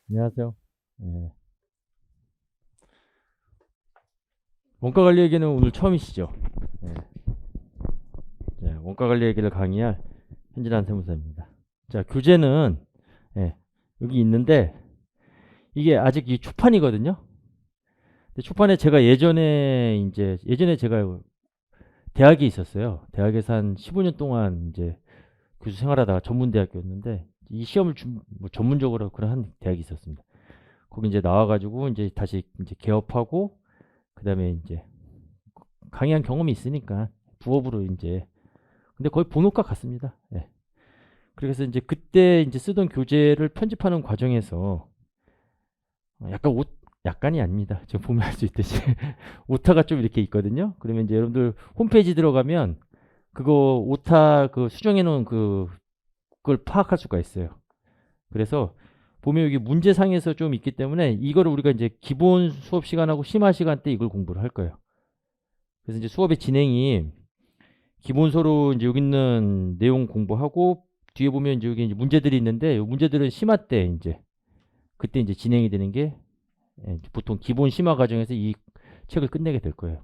안녕하세요. 예. 원가 관리 얘기는 오늘 처음이시죠? 예. 자, 원가 관리 얘기를 강의할 현진한 세무사입니다. 자, 교재는 예, 여기 있는데 이게 아직 이 초판이거든요. 근데 초판에 제가 예전에 제가 대학에 있었어요. 대학에서 한 15년 동안 이제 교수 생활하다가 전문대학교였는데 이 시험을 뭐 전문적으로 그런 한 대학이 있었습니다. 거기 이제 나와가지고 이제 다시 이제 개업하고 그다음에 이제 강의한 경험이 있으니까 부업으로 이제 근데 거의 본업과 같습니다. 예. 그래서 이제 그때 이제 쓰던 교재를 편집하는 과정에서 약간 약간이 아닙니다. 지금 보면 알 수 있듯이 오타가 좀 이렇게 있거든요. 그러면 이제 여러분들 홈페이지 들어가면 그거 오타 그 수정해 놓은 그걸 파악할 수가 있어요. 그래서 보면 여기 문제상에서 좀 있기 때문에 이거를 우리가 이제 기본 수업 시간하고 심화 시간 때 이걸 공부를 할 거예요. 그래서 이제 수업의 진행이 기본서로 이제 여기 있는 내용 공부하고 뒤에 보면 이제 여기 이제 문제들이 있는데 이 문제들은 심화 때 이제 그때 이제 진행이 되는 게 보통 기본 심화 과정에서 이 책을 끝내게 될 거예요.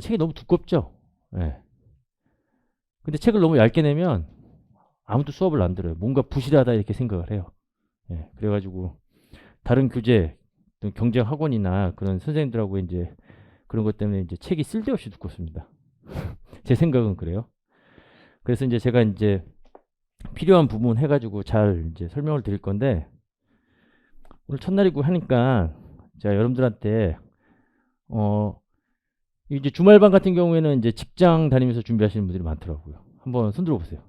책이 너무 두껍죠? 예. 근데 책을 너무 얇게 내면 아무도 수업을 안 들어요. 뭔가 부실하다 이렇게 생각을 해요. 예. 그래가지고 다른 교재, 경쟁 학원이나 그런 선생님들하고 이제 그런 것 때문에 이제 책이 쓸데없이 두껍습니다. 제 생각은 그래요. 그래서 이제 제가 이제 필요한 부분 해가지고 잘 이제 설명을 드릴 건데 오늘 첫날이고 하니까 제가 여러분들한테 어 이제 주말반 같은 경우에는 이제 직장 다니면서 준비하시는 분들이 많더라고요. 한번 손들어 보세요.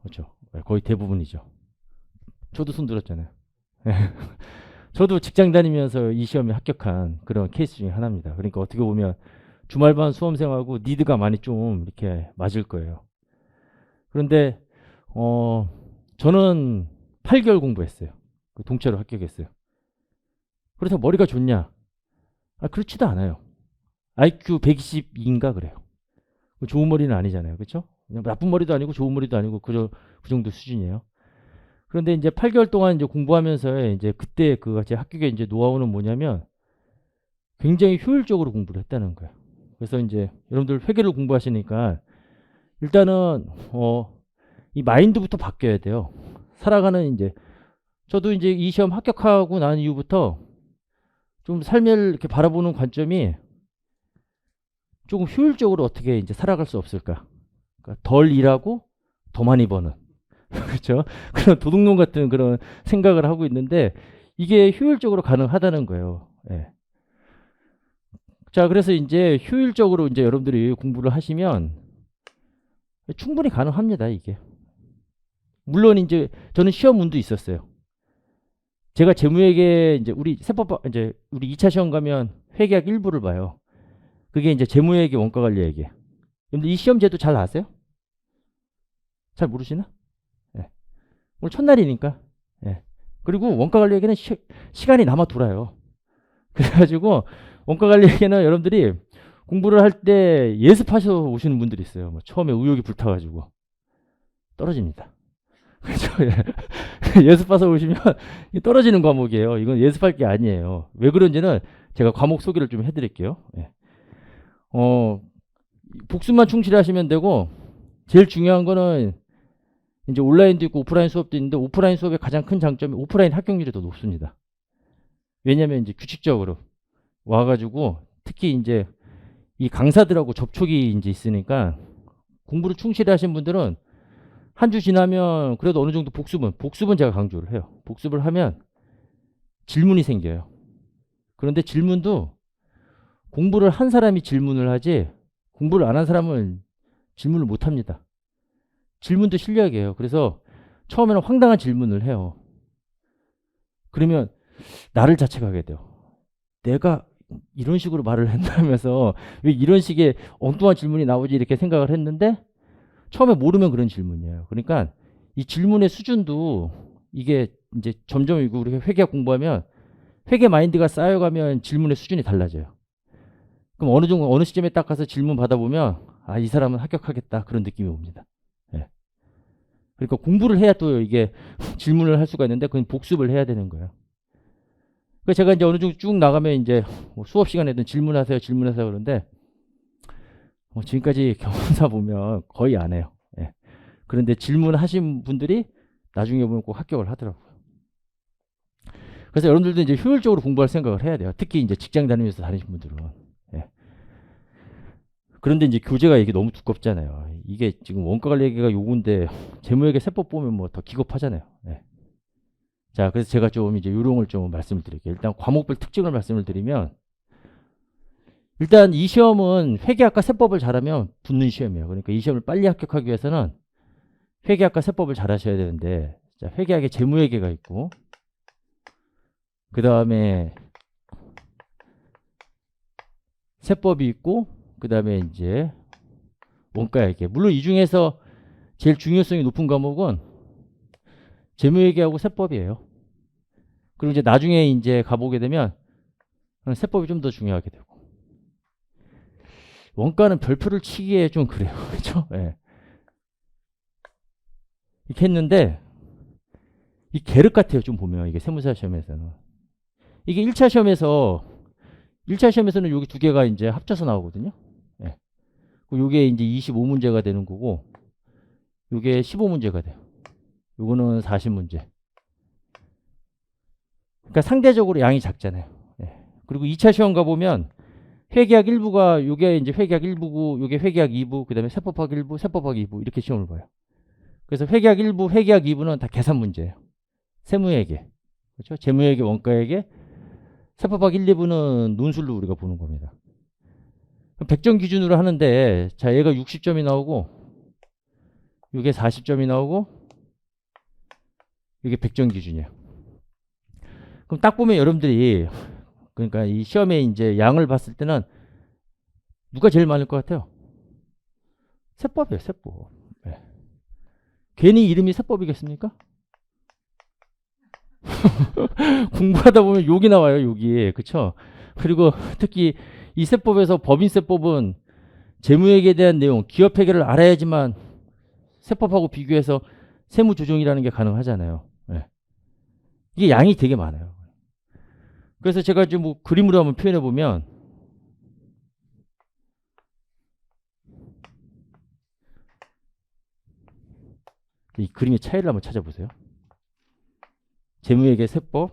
그렇죠? 네, 거의 대부분이죠. 저도 손들었잖아요. 저도 직장 다니면서 이 시험에 합격한 그런 케이스 중에 하나입니다. 그러니까 어떻게 보면 주말반 수험생하고 니드가 많이 좀 이렇게 맞을 거예요. 그런데 어 저는 8개월 공부했어요. 동차로 합격했어요. 그래서 머리가 좋냐? 그렇지도 않아요. IQ 120인가 그래요. 좋은 머리는 아니잖아요. 그렇죠? 그냥 나쁜 머리도 아니고 좋은 머리도 아니고 그 정도 수준이에요. 그런데 이제 8개월 동안 이제 공부하면서 이제 그때 제 합격의 이제 노하우는 뭐냐면 굉장히 효율적으로 공부를 했다는 거예요. 그래서 이제 여러분들 회계를 공부하시니까 일단은 이 마인드부터 바뀌어야 돼요. 살아가는 이제 저도 이제 이 시험 합격하고 난 이후부터 좀 삶을 이렇게 바라보는 관점이 조금 효율적으로 어떻게 이제 살아갈 수 없을까? 그러니까 덜 일하고 더 많이 버는 그렇죠? 그런 도둑놈 같은 그런 생각을 하고 있는데 이게 효율적으로 가능하다는 거예요. 예. 자, 그래서 이제 효율적으로 이제 여러분들이 공부를 하시면 충분히 가능합니다, 이게. 물론 이제 저는 시험 운도 있었어요. 제가 재무회계 이제 우리 세법 이제 우리 2차 시험 가면 회계학 일부를 봐요. 그게 이제 재무회계 원가관리회계. 근데 이 시험 제도 잘 아세요? 잘 모르시나? 예. 오늘 첫날이니까. 예. 그리고 원가관리회계는 시간이 남아 돌아요. 그래가지고 원가관리회계는 여러분들이 공부를 할 때 예습하셔 오시는 분들이 있어요. 뭐 처음에 의욕이 불타가지고 떨어집니다. 그렇죠? 예습해서 오시면 떨어지는 과목이에요. 이건 예습할 게 아니에요. 왜 그런지는 제가 과목 소개를 좀 해드릴게요. 예. 어, 복습만 충실하시면 되고 제일 중요한 거는 이제 온라인도 있고 오프라인 수업도 있는데 오프라인 수업의 가장 큰 장점이 오프라인 합격률이 더 높습니다. 왜냐면 이제 규칙적으로 와가지고 특히 이제 이 강사들하고 접촉이 이제 있으니까 공부를 충실히 하신 분들은 한 주 지나면 그래도 어느 정도 복습은 제가 강조를 해요. 복습을 하면 질문이 생겨요. 그런데 질문도 공부를 한 사람이 질문을 하지 공부를 안 한 사람은 질문을 못 합니다. 질문도 실력이에요. 그래서 처음에는 황당한 질문을 해요. 그러면 나를 자책하게 돼요. 내가 이런 식으로 말을 한다면서 왜 이런 식의 엉뚱한 질문이 나오지 이렇게 생각을 했는데 처음에 모르면 그런 질문이에요. 그러니까 이 질문의 수준도 이게 이제 점점 이거 우리가 회계학 공부하면 회계 마인드가 쌓여가면 질문의 수준이 달라져요. 그럼 어느 정도 어느 시점에 딱 가서 질문 받아보면 이 사람은 합격하겠다 그런 느낌이 옵니다. 예. 그러니까 공부를 해야 또 이게 질문을 할 수가 있는데 그건 복습을 해야 되는 거예요. 그래서 제가 이제 어느 정도 쭉 나가면 이제 뭐 수업 시간에든 질문하세요, 질문하세요 그러는데 지금까지 경험사 보면 거의 안 해요. 예. 그런데 질문하신 분들이 나중에 보면 꼭 합격을 하더라고요. 그래서 여러분들도 이제 효율적으로 공부할 생각을 해야 돼요. 특히 이제 직장 다니면서 다니신 분들은. 예. 그런데 이제 교재가 이게 너무 두껍잖아요. 이게 지금 원가 관리 얘기가 요건데 재무회계 세법 보면 뭐 더 기겁하잖아요. 예. 자, 그래서 제가 좀 이제 요령을 좀 말씀을 드릴게요. 일단 과목별 특징을 말씀을 드리면 일단 이 시험은 회계학과 세법을 잘하면 붙는 시험이에요. 그러니까 이 시험을 빨리 합격하기 위해서는 회계학과 세법을 잘하셔야 되는데 자, 회계학에 재무회계가 있고 그 다음에 세법이 있고 그 다음에 이제 원가회계. 물론 이 중에서 제일 중요성이 높은 과목은 재무회계하고 세법이에요. 그리고 이제 나중에 이제 가보게 되면 세법이 좀 더 중요하게 되고 원가는 별표를 치기에 좀 그래요. 그렇죠? 예. 이렇게 했는데 이 계륵 같아요. 좀 보면 이게 세무사 시험에서는 이게 1차 시험에서는 여기 두 개가 이제 합쳐서 나오거든요. 예. 요게 이제 25문제가 되는 거고 요게 15문제가 돼요. 요거는 40문제. 그러니까 상대적으로 양이 작잖아요. 예. 그리고 2차 시험 가보면 회계학 1부가 요게 이제 회계학 1부고 요게 회계학 2부, 그다음에 세법학 1부, 세법학 2부 이렇게 시험을 봐요. 그래서 회계학 1부, 회계학 2부는 다 계산 문제예요. 세무회계. 그렇죠? 재무회계, 원가회계. 세법학 1, 2부는 논술로 우리가 보는 겁니다. 100점 기준으로 하는데 자, 얘가 60점이 나오고 요게 40점이 나오고 이게 100점 기준이에요. 그럼 딱 보면 여러분들이 그러니까 이 시험에 이제 양을 봤을 때는 누가 제일 많을 것 같아요? 세법이에요, 세법. 네. 괜히 이름이 세법이겠습니까? 공부하다 보면 욕이 나와요, 욕이. 그쵸? 그리고 특히 이 세법에서 법인세법은 재무회계에 대한 내용, 기업회계를 알아야지만 세법하고 비교해서 세무조정이라는 게 가능하잖아요. 네. 이게 양이 되게 많아요. 그래서 제가 지금 뭐 그림으로 한번 표현해 보면 이 그림의 차이를 한번 찾아보세요. 재무회계 세법,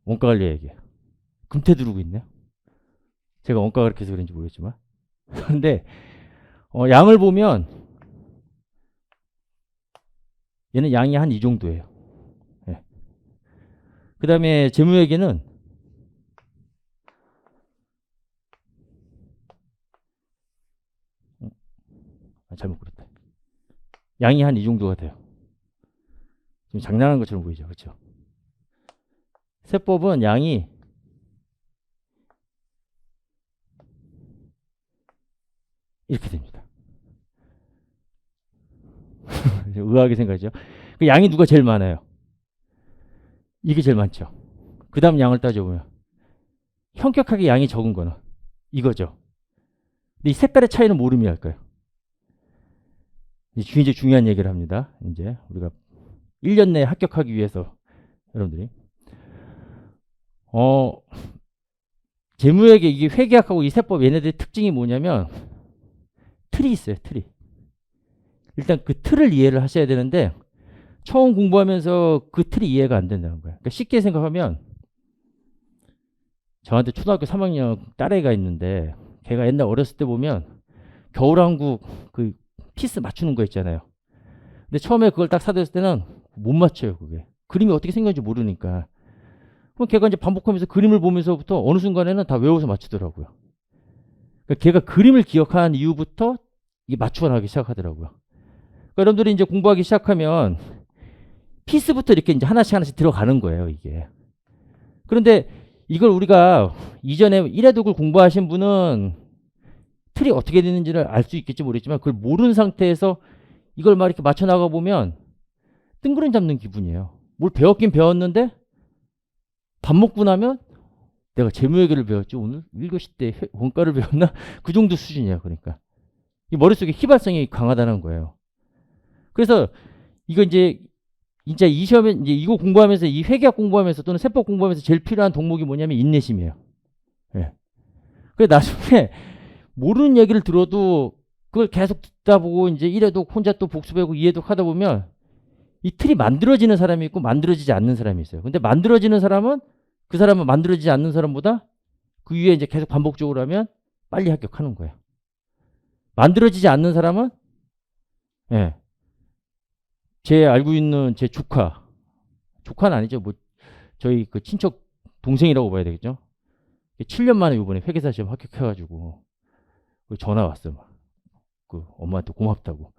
원가관리회계. 금태 두르고 있네요. 제가 원가가 그렇게 해서 그런지 모르겠지만. 그런데 양을 보면 얘는 양이 한 이 정도예요. 네. 그 다음에 재무회계는 잘못 그렸다. 양이 한 이 정도가 돼요. 지금 장난하는 것처럼 보이죠. 그렇죠? 세법은 양이 이렇게 됩니다. 의아하게 생각하죠. 그 양이 누가 제일 많아요? 이게 제일 많죠. 그 다음 양을 따져보면 현격하게 양이 적은 거는 이거죠. 근데 이 색깔의 차이는 뭘 의미할까요? 이제 굉장히 중요한 얘기를 합니다. 이제 우리가 1년 내에 합격하기 위해서 여러분들이 재무회계 이게 회계학하고 이 세법 얘네들의 특징이 뭐냐면 틀이 있어요. 틀이. 일단 그 틀을 이해를 하셔야 되는데 처음 공부하면서 그 틀이 이해가 안 된다는 거예요. 그러니까 쉽게 생각하면 저한테 초등학교 3학년 딸애가 있는데 걔가 옛날 어렸을 때 보면 겨울왕국 그 피스 맞추는 거 있잖아요. 근데 처음에 그걸 딱 사드렸을 때는 못 맞춰요. 그게 그림이 어떻게 생겼는지 모르니까. 그럼 걔가 이제 반복하면서 그림을 보면서부터 어느 순간에는 다 외워서 맞추더라고요. 그러니까 걔가 그림을 기억한 이후부터 이게 맞추어 나가기 시작하더라고요. 그러니까 여러분들이 이제 공부하기 시작하면 피스부터 이렇게 이제 하나씩 하나씩 들어가는 거예요, 이게. 그런데 이걸 우리가 이전에 1회독을 공부하신 분은 틀이 어떻게 되는지를 알 수 있겠지 모르겠지만 그걸 모르는 상태에서 이걸 막 이렇게 맞춰 나가 보면 뜬구름 잡는 기분이에요. 뭘 배웠긴 배웠는데 밥 먹고 나면 내가 재무회계를 배웠지 오늘 1교시 때 원가를 배웠나? 그 정도 수준이야. 그러니까 이 머릿속에 휘발성이 강하다는 거예요. 그래서 이거 이제 진짜 이 시험에 이제 이거 공부하면서 이 회계학 공부하면서 또는 세법 공부하면서 제일 필요한 덕목이 뭐냐면 인내심이에요. 예. 그래 나중에 모르는 얘기를 들어도 그걸 계속 듣다 보고 이제 이래도 혼자 또 복습하고 이해도 하다 보면 이 틀이 만들어지는 사람이 있고 만들어지지 않는 사람이 있어요. 근데 만들어지는 사람은 그 사람은 만들어지지 않는 사람보다 그 위에 이제 계속 반복적으로 하면 빨리 합격하는 거예요. 만들어지지 않는 사람은 예. 제 알고 있는 제 조카는 아니죠. 뭐 저희 그 친척 동생이라고 봐야 되겠죠. 7년 만에 이번에 회계사 시험 합격해가지고 전화 왔어. 막. 그 엄마한테 고맙다고.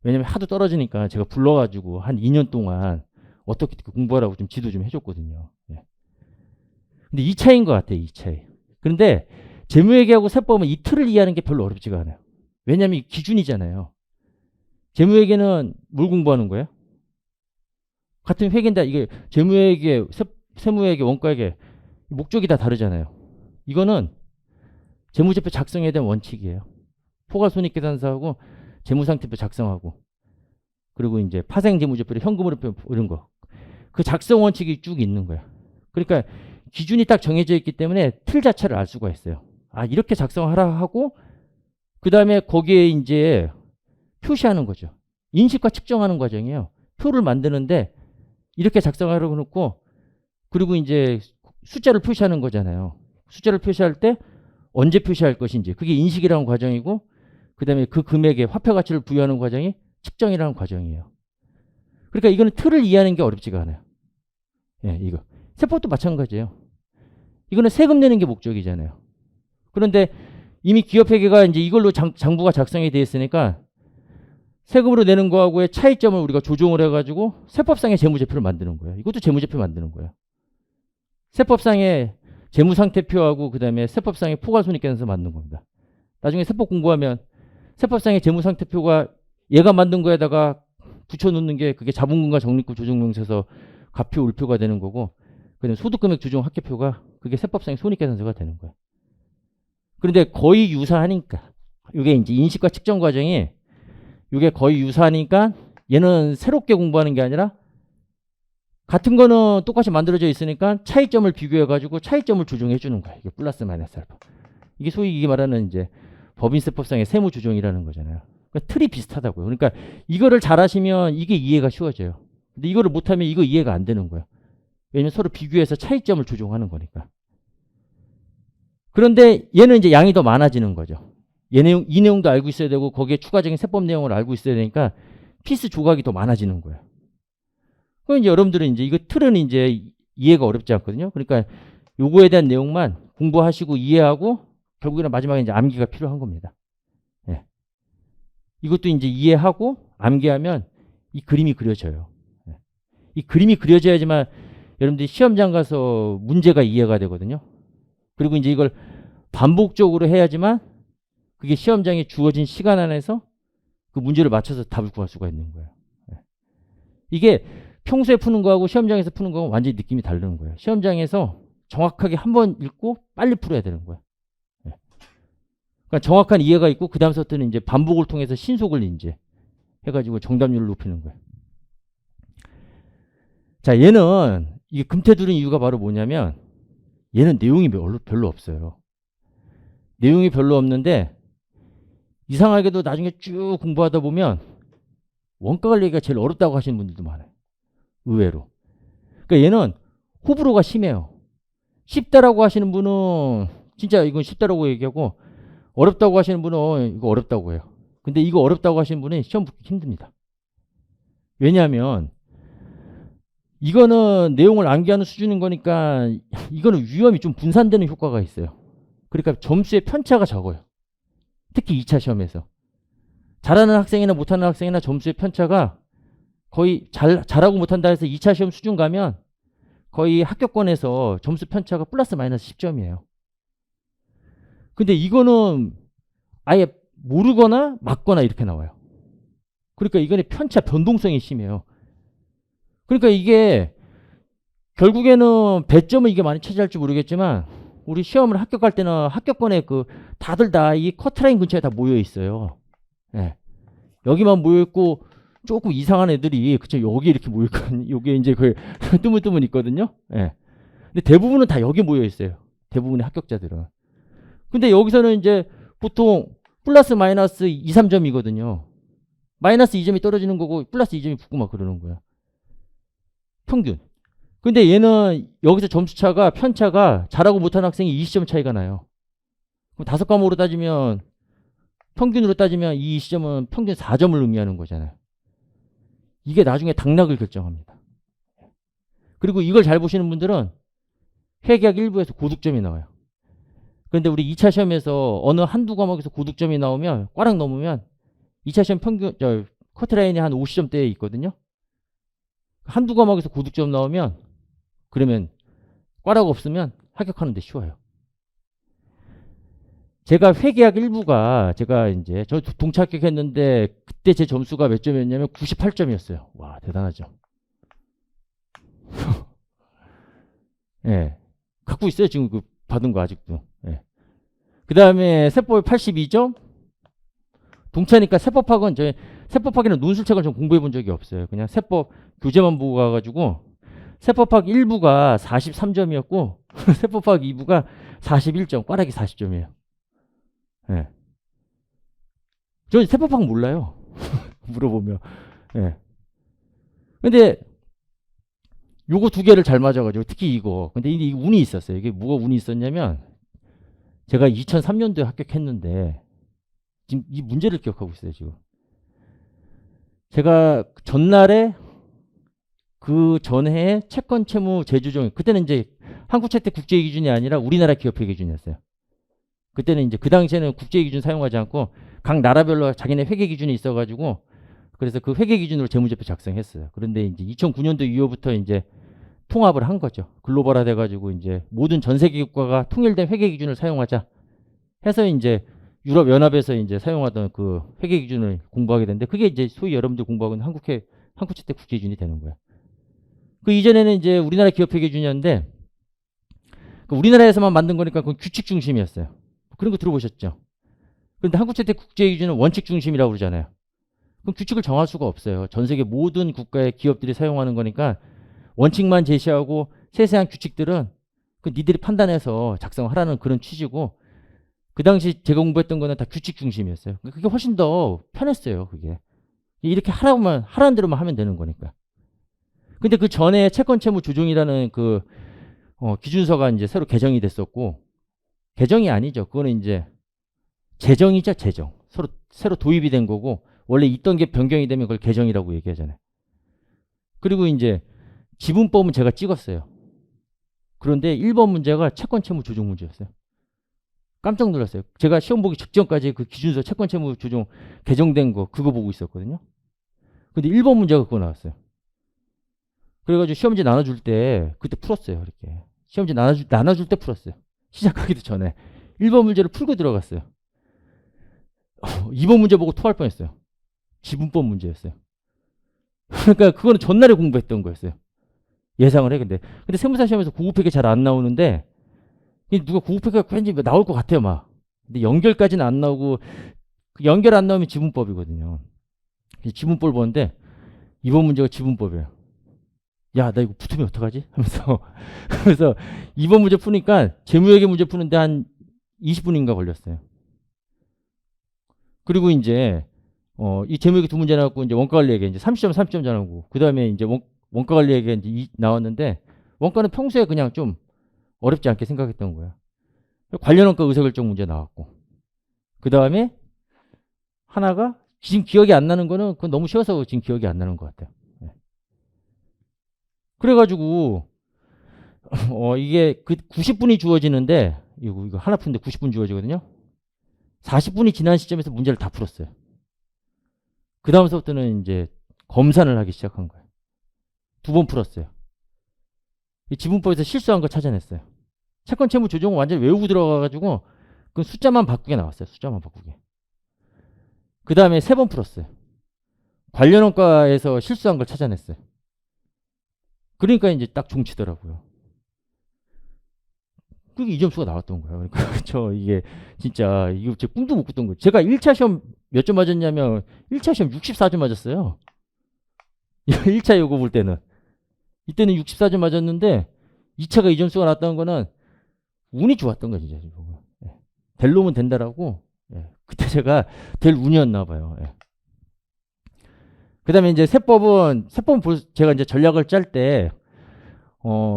왜냐면 하도 떨어지니까 제가 불러가지고 한 2년 동안 어떻게 공부하라고 좀 지도 좀 해줬거든요. 예. 근데 이 차이인 것 같아요. 이 차이. 그런데 재무회계하고 세법은 이 틀을 이해하는 게 별로 어렵지가 않아요. 왜냐면 기준이잖아요. 재무회계는 뭘 공부하는 거예요? 같은 회계인데 이게 재무회계, 세무회계, 원가회계 목적이 다 다르잖아요. 이거는 재무제표 작성에 대한 원칙이에요. 포괄손익계산서하고 재무상태표 작성하고 그리고 이제 파생재무제표를 현금으로 이런 거. 그 작성 원칙이 쭉 있는 거야. 그러니까 기준이 딱 정해져 있기 때문에 틀 자체를 알 수가 있어요. 아 이렇게 작성하라 하고 그 다음에 거기에 이제 표시하는 거죠. 인식과 측정하는 과정이에요. 표를 만드는데 이렇게 작성하라고 놓고 그리고 이제 숫자를 표시하는 거잖아요. 숫자를 표시할 때 언제 표시할 것인지 그게 인식이라는 과정이고 그 다음에 그 금액에 화폐 가치를 부여하는 과정이 측정이라는 과정이에요. 그러니까 이거는 틀을 이해하는 게 어렵지가 않아요. 예, 이거. 세법도 마찬가지예요. 이거는 세금 내는 게 목적이잖아요. 그런데 이미 기업회계가 이제 이걸로 장부가 작성이 되어 있으니까 세금으로 내는 거하고의 차이점을 우리가 조정을 해가지고 세법상의 재무제표를 만드는 거예요. 이것도 재무제표 만드는 거예요. 세법상의 재무상태표하고 그 다음에 세법상의 포괄손익계산서 만드는 겁니다. 나중에 세법 공부하면 세법상의 재무상태표가 얘가 만든 거에다가 붙여놓는 게 그게 자본금과 적립금 조정명세서 가표 울표가 되는 거고 그다음에 소득금액 조정 합계표가 그게 세법상의 손익계산서가 되는 거예요. 그런데 거의 유사하니까 이게 이제 인식과 측정 과정이 이게 거의 유사하니까 얘는 새롭게 공부하는 게 아니라 같은 거는 똑같이 만들어져 있으니까 차이점을 비교해가지고 차이점을 조정해 주는 거예요. 이게 플러스 마이너스 알파. 이게 소위 이게 말하는 이제 법인세법상의 세무 조정이라는 거잖아요. 그러니까 틀이 비슷하다고요. 그러니까 이거를 잘하시면 이게 이해가 쉬워져요. 근데 이거를 못하면 이거 이해가 안 되는 거예요. 왜냐면 서로 비교해서 차이점을 조정하는 거니까. 그런데 얘는 이제 양이 더 많아지는 거죠. 이 내용도 알고 있어야 되고 거기에 추가적인 세법 내용을 알고 있어야 되니까 피스 조각이 더 많아지는 거예요. 그럼 이제 여러분들은 이제 이거 틀은 이제 이해가 어렵지 않거든요. 그러니까 요거에 대한 내용만 공부하시고 이해하고 결국에는 마지막에 이제 암기가 필요한 겁니다. 예. 이것도 이제 이해하고 암기하면 이 그림이 그려져요. 예. 이 그림이 그려져야지만 여러분들이 시험장 가서 문제가 이해가 되거든요. 그리고 이제 이걸 반복적으로 해야지만 그게 시험장에 주어진 시간 안에서 그 문제를 맞춰서 답을 구할 수가 있는 거예요. 예. 이게 평소에 푸는 거하고 시험장에서 푸는 거하고 완전히 느낌이 다르는 거예요. 시험장에서 정확하게 한 번 읽고 빨리 풀어야 되는 거예요. 예. 그러니까 정확한 이해가 있고 그 다음부터는 이제 반복을 통해서 신속을 이제 해가지고 정답률을 높이는 거예요. 자, 얘는 이게 금태두른 이유가 바로 뭐냐면 얘는 내용이 별로 없어요. 내용이 별로 없는데 이상하게도 나중에 쭉 공부하다 보면 원가 관리가 제일 어렵다고 하시는 분들도 많아요. 의외로. 그러니까 얘는 호불호가 심해요. 쉽다라고 하시는 분은 진짜 이건 쉽다라고 얘기하고 어렵다고 하시는 분은 이거 어렵다고 해요. 근데 이거 어렵다고 하시는 분은 시험 붙기 힘듭니다. 왜냐하면 이거는 내용을 암기하는 수준인 거니까 이거는 위험이 좀 분산되는 효과가 있어요. 그러니까 점수의 편차가 적어요. 특히 2차 시험에서. 잘하는 학생이나 못하는 학생이나 점수의 편차가 거의 잘하고 못한다 해서 2차 시험 수준 가면 거의 합격권에서 점수 편차가 플러스 마이너스 10점이에요. 근데 이거는 아예 모르거나 맞거나 이렇게 나와요. 그러니까 이거는 편차 변동성이 심해요. 그러니까 이게 결국에는 배점은 이게 많이 차지할지 모르겠지만 우리 시험을 합격할 때는 합격권에 그 다들 다 이 커트라인 근처에 다 모여 있어요. 예. 여기만 모여 있고 조금 이상한 애들이 그쵸 여기 이렇게 모여 있거든요. 여기 이제 그 뜨문뜨문 있거든요. 예. 근데 대부분은 다 여기 모여 있어요. 대부분의 합격자들은. 근데 여기서는 이제 보통 플러스 마이너스 2, 3점이거든요. 마이너스 2점이 떨어지는 거고 플러스 2점이 붙고 막 그러는 거야. 평균. 근데 얘는 여기서 점수 차가 편차가 잘하고 못하는 학생이 20점 차이가 나요. 그럼 5과목으로 따지면 평균으로 따지면 이 시점은 평균 4점을 의미하는 거잖아요. 이게 나중에 당락을 결정합니다. 그리고 이걸 잘 보시는 분들은 회계학 1부에서 고득점이 나와요. 그런데 우리 2차 시험에서 어느 한두 과목에서 고득점이 나오면 꽈락 넘으면 2차 시험 평균 커트라인이 한 50점대에 있거든요. 한두 과목에서 고득점 나오면 그러면 꽈락 없으면 합격하는 데 쉬워요. 제가 회계학 1부가 제가 이제 저 동차 합격했는데 그때 제 점수가 몇 점이었냐면 98점이었어요. 와 대단하죠. 예, 갖고 있어요 지금 그 받은 거 아직도. 예. 그 다음에 세법이 82점. 동차니까 세법학은 저희 세법학에는 논술책을 좀 공부해 본 적이 없어요. 그냥 세법 교재만 보고 가가지고 세법학 1부가 43점이었고 세법학 2부가 41점, 꽈락이 40점이에요. 예. 저는 세법학 몰라요. 물어보면. 예. 근데 요거 두 개를 잘 맞아가지고 특히 이거. 근데 이 운이 있었어요. 이게 뭐가 운이 있었냐면 제가 2003년도에 합격했는데 지금 이 문제를 기억하고 있어요. 지금. 제가 전날에 그 전해에 채권 채무 제조정 그때는 이제 한국채택 국제 기준이 아니라 우리나라 기업회 기준이었어요. 그때는 이제 그 당시에는 국제 기준 사용하지 않고 각 나라별로 자기네 회계 기준이 있어가지고 그래서 그 회계 기준으로 재무제표 작성했어요. 그런데 이제 2009년도 이후부터 이제 통합을 한 거죠. 글로벌화 돼가지고 이제 모든 전 세계 국가가 통일된 회계 기준을 사용하자 해서 이제 유럽 연합에서 이제 사용하던 그 회계 기준을 공부하게 됐는데 그게 이제 소위 여러분들 공부하고 있는 한국채택 국제 기준이 되는 거예요. 그 이전에는 이제 우리나라 기업 회계 기준이었는데 그 우리나라에서만 만든 거니까 그 규칙 중심이었어요. 그런 거 들어보셨죠? 그런데 한국채택 국제 기준은 원칙 중심이라고 그러잖아요. 그럼 규칙을 정할 수가 없어요. 전 세계 모든 국가의 기업들이 사용하는 거니까 원칙만 제시하고 세세한 규칙들은 그 니들이 판단해서 작성하라는 그런 취지고 그 당시 제가 공부했던 거는 다 규칙 중심이었어요. 그게 훨씬 더 편했어요. 그게 이렇게 하라는 대로만 하면 되는 거니까. 근데 그 전에 채권 채무 조정이라는 그 기준서가 이제 새로 개정이 됐었고 개정이 아니죠. 그거는 이제 제정이죠. 제정. 새로 도입이 된 거고 원래 있던 게 변경이 되면 그걸 개정이라고 얘기하잖아요. 그리고 이제 지분법은 제가 찍었어요. 그런데 1번 문제가 채권 채무 조정 문제였어요. 깜짝 놀랐어요. 제가 시험 보기 직전까지 그 기준서 채권 채무 조정 개정된 거 그거 보고 있었거든요. 근데 1번 문제가 그거 나왔어요. 그래가지고 시험지 나눠줄 때 그때 풀었어요. 이렇게 시험지 나눠줄 때 풀었어요. 시작하기도 전에 1번 문제를 풀고 들어갔어요. 2번 문제 보고 토할 뻔했어요. 지분법 문제였어요. 그러니까 그거는 전날에 공부했던 거였어요. 예상을 해. 근데 세무사 시험에서 고급회계 잘 안 나오는데 누가 고급회계가 왠지 나올 것 같아요. 막. 근데 연결까지는 안 나오고 연결 안 나오면 지분법이거든요. 지분법을 보는데 2번 문제가 지분법이에요. 야, 나 이거 붙으면 어떡하지? 하면서 그래서 2번 문제 푸니까 재무회계 문제 푸는데 한 20분인가 걸렸어요. 그리고 이제 이 재무회계 두 문제 나왔고 이제 원가관리회계 이제 30점 30점 나오고 그 다음에 이제 원가관리회계 이제 나왔는데 원가는 평소에 그냥 좀 어렵지 않게 생각했던 거야. 관련 원가 의사결정 문제 나왔고 그 다음에 하나가 지금 기억이 안 나는 거는 그건 너무 쉬워서 지금 기억이 안 나는 것 같아요. 그래가지고 이게 그 90분이 주어지는데 이거 하나 푸는데 90분 주어지거든요. 40분이 지난 시점에서 문제를 다 풀었어요. 그 다음서부터는 이제 검산을 하기 시작한 거예요. 2번 풀었어요. 지분법에서 실수한 거 찾아냈어요. 채권 채무 조정은 완전히 외우고 들어가가지고 그 숫자만 바꾸게 나왔어요. 숫자만 바꾸게. 그 다음에 3번 풀었어요. 관련 원가에서 실수한 걸 찾아냈어요. 그러니까 이제 딱 중치더라고요. 그게 이 점수가 나왔던 거예요. 그러니까 저 이게 진짜 이거 제 꿈도 못 꿨던 거예요. 제가 1차 시험 몇 점 맞았냐면 1차 시험 64점 맞았어요. 1차 요거 볼 때는. 이때는 64점 맞았는데 2차가 이 점수가 나왔다는 거는 운이 좋았던 거죠. 진짜. 예. 될 놈은 된다라고. 예. 그때 제가 될 운이었나 봐요. 예. 그다음에 이제 세법은 제가 이제 전략을 짤 때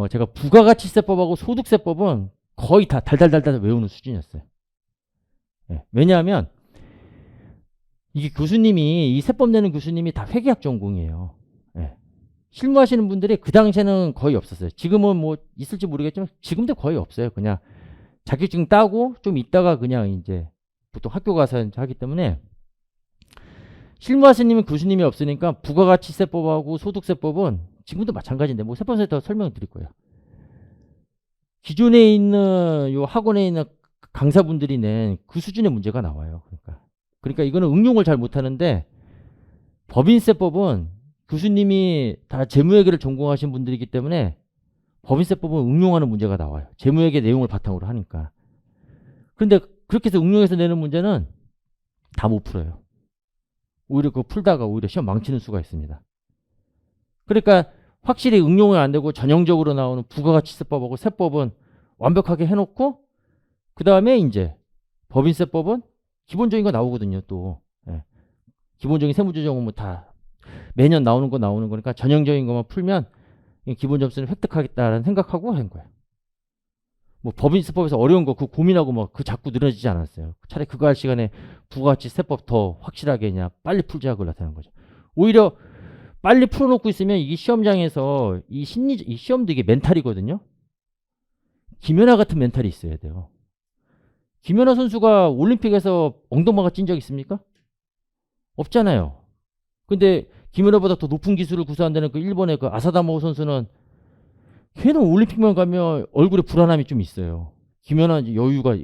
제가 부가가치세법하고 소득세법은 거의 다 달달달달 외우는 수준이었어요. 예. 왜냐하면 이게 교수님이 이 세법 내는 교수님이 다 회계학 전공이에요. 예. 실무하시는 분들이 그 당시에는 거의 없었어요. 지금은 뭐 있을지 모르겠지만 지금도 거의 없어요. 그냥 자격증 따고 좀 있다가 그냥 이제 보통 학교 가서 하기 때문에 실무하시는 교수님이 없으니까 부가가치세법하고 소득세법은 지금도 마찬가지인데 뭐 세법에서 더 설명을 드릴 거예요. 기존에 있는 요 학원에 있는 강사분들이 낸 그 수준의 문제가 나와요. 그러니까 이거는 응용을 잘 못하는데 법인세법은 교수님이 다 재무회계를 전공하신 분들이기 때문에 법인세법은 응용하는 문제가 나와요. 재무회계 내용을 바탕으로 하니까. 그런데 그렇게 해서 응용해서 내는 문제는 다 못 풀어요. 오히려 그거 풀다가 오히려 시험 망치는 수가 있습니다. 그러니까 확실히 응용이 안 되고 전형적으로 나오는 부가가치세법하고 세법은 완벽하게 해놓고 그 다음에 이제 법인세법은 기본적인 거 나오거든요. 또 예. 기본적인 세무조정은 뭐 다 매년 나오는 거니까 전형적인 것만 풀면 기본 점수는 획득하겠다라는 생각하고 한 거예요. 뭐 법인세법에서 어려운 거 그 고민하고 막 그 자꾸 늘어지지 않았어요. 차라리 그거 할 시간에 부가가치세법 더 확실하게 그냥 빨리 풀자고 나타난 거죠. 오히려 빨리 풀어놓고 있으면 이 시험장에서 이 시험도 이게 멘탈이거든요. 김연아 같은 멘탈이 있어야 돼요. 김연아 선수가 올림픽에서 엉덩방아 찐 적 있습니까? 없잖아요. 근데 김연아보다 더 높은 기술을 구사한다는 그 일본의 그 아사다모 선수는 걔는 올림픽만 가면 얼굴에 불안함이 좀 있어요. 김연아 여유가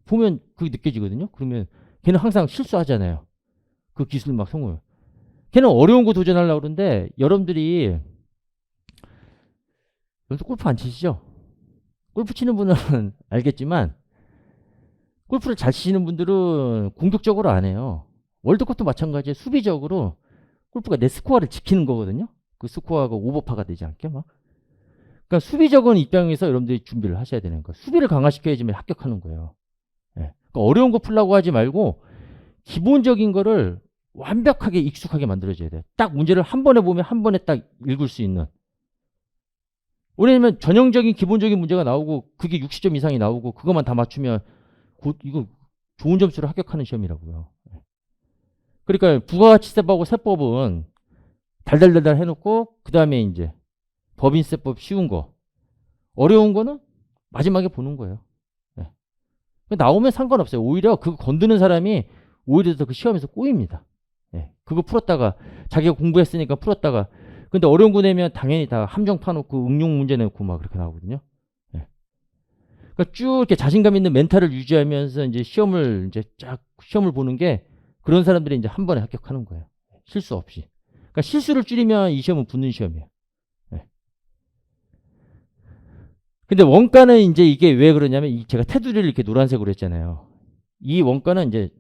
보면 그게 느껴지거든요. 그러면 걔는 항상 실수하잖아요. 그 기술 막 성공. 걔는 어려운 거 도전하려고 그러는데 여러분들이 여기서 골프 안 치시죠? 골프 치는 분은 알겠지만 골프를 잘 치시는 분들은 공격적으로 안 해요. 월드컵도 마찬가지예요. 수비적으로 골프가 내 스코어를 지키는 거거든요. 그 스코어가 오버파가 되지 않게 막. 그러니까 수비적인 입장에서 여러분들이 준비를 하셔야 되는 거예요. 수비를 강화시켜야지만 합격하는 거예요. 예. 그러니까 어려운 거 풀려고 하지 말고 기본적인 거를 완벽하게 익숙하게 만들어줘야 돼요. 딱 문제를 한 번에 보면 한 번에 딱 읽을 수 있는. 왜냐면 전형적인 기본적인 문제가 나오고 그게 60점 이상이 나오고 그것만 다 맞추면 이거 좋은 점수를 합격하는 시험이라고요. 그러니까 부가가치세법하고 세법은 달달달달 해놓고 그 다음에 이제 법인세법 쉬운 거 어려운 거는 마지막에 보는 거예요. 네. 나오면 상관없어요. 오히려 그거 건드는 사람이 오히려 더 그 시험에서 꼬입니다. 네. 그거 풀었다가 자기가 공부했으니까 풀었다가 근데 어려운 거 내면 당연히 다 함정 파놓고 응용 문제 내고 막 그렇게 나오거든요. 네. 그러니까 쭉 이렇게 자신감 있는 멘탈을 유지하면서 이제 시험을 보는 게 그런 사람들이 이제 한 번에 합격하는 거예요. 실수 없이. 그러니까 실수를 줄이면 이 시험은 붙는 시험이에요. 네. 근데 원가는 이제 이게 왜 그러냐면 제가 테두리를 이렇게 노란색으로 했잖아요. 이 원가는 이제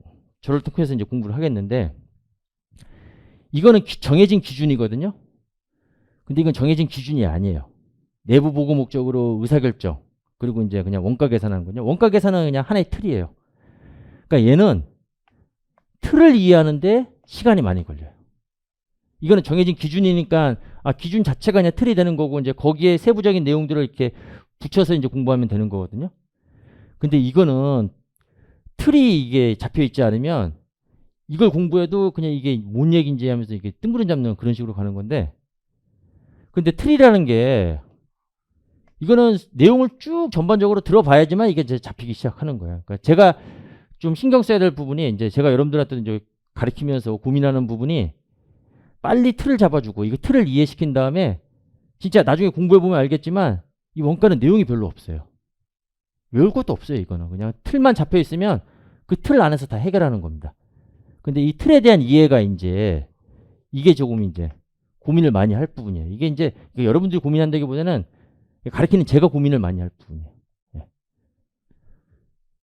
저를 통해서 이제 공부를 하겠는데 이거는 정해진 기준이거든요. 근데 이건 정해진 기준이 아니에요. 내부 보고 목적으로 의사결정 그리고 이제 그냥 원가 계산하는 거죠. 원가 계산은 그냥 하나의 틀이에요. 그러니까 얘는 틀을 이해하는데 시간이 많이 걸려요. 이거는 정해진 기준이니까 기준 자체가 그냥 틀이 되는 거고 이제 거기에 세부적인 내용들을 이렇게 붙여서 이제 공부하면 되는 거거든요. 근데 이거는 틀이 이게 잡혀 있지 않으면 이걸 공부해도 그냥 이게 뭔 얘기인지 하면서 이게 뜬구름 잡는 그런 식으로 가는 건데 근데 틀이라는 게 이거는 내용을 쭉 전반적으로 들어봐야지만 이게 이제 잡히기 시작하는 거예요. 그러니까 제가 좀 신경 써야 될 부분이 이제 제가 여러분들한테 이제 가르치면서 고민하는 부분이 빨리 틀을 잡아주고 이거 틀을 이해시킨 다음에 진짜 나중에 공부해보면 알겠지만 이 원가는 내용이 별로 없어요. 외울 것도 없어요. 이거는 그냥 틀만 잡혀 있으면 그 틀 안에서 다 해결하는 겁니다. 근데 이 틀에 대한 이해가 이제 이게 조금 이제 고민을 많이 할 부분이에요. 이게 이제 여러분들이 고민한다기보다는 가르치는 제가 고민을 많이 할 부분이에요. 예.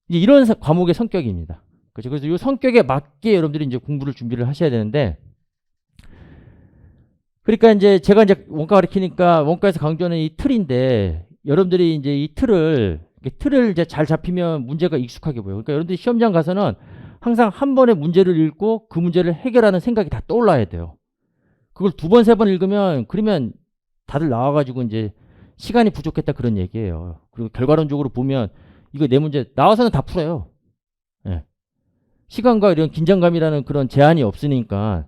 이제 이런 과목의 성격입니다. 그렇죠. 그래서 이 성격에 맞게 여러분들이 이제 공부를 준비를 하셔야 되는데, 그러니까 이제 제가 이제 원가 가르치니까 원가에서 강조하는 이 틀인데, 여러분들이 이제 이 틀을 이제 잘 잡히면 문제가 익숙하게 보여요. 그러니까 여러분들이 시험장 가서는 항상 한 번에 문제를 읽고 그 문제를 해결하는 생각이 다 떠올라야 돼요. 그걸 두 번, 세 번 읽으면, 그러면 다들 나와가지고 이제 시간이 부족했다 그런 얘기예요. 그리고 결과론적으로 보면 이거 내 문제 나와서는 다 풀어요. 예. 시간과 이런 긴장감이라는 그런 제한이 없으니까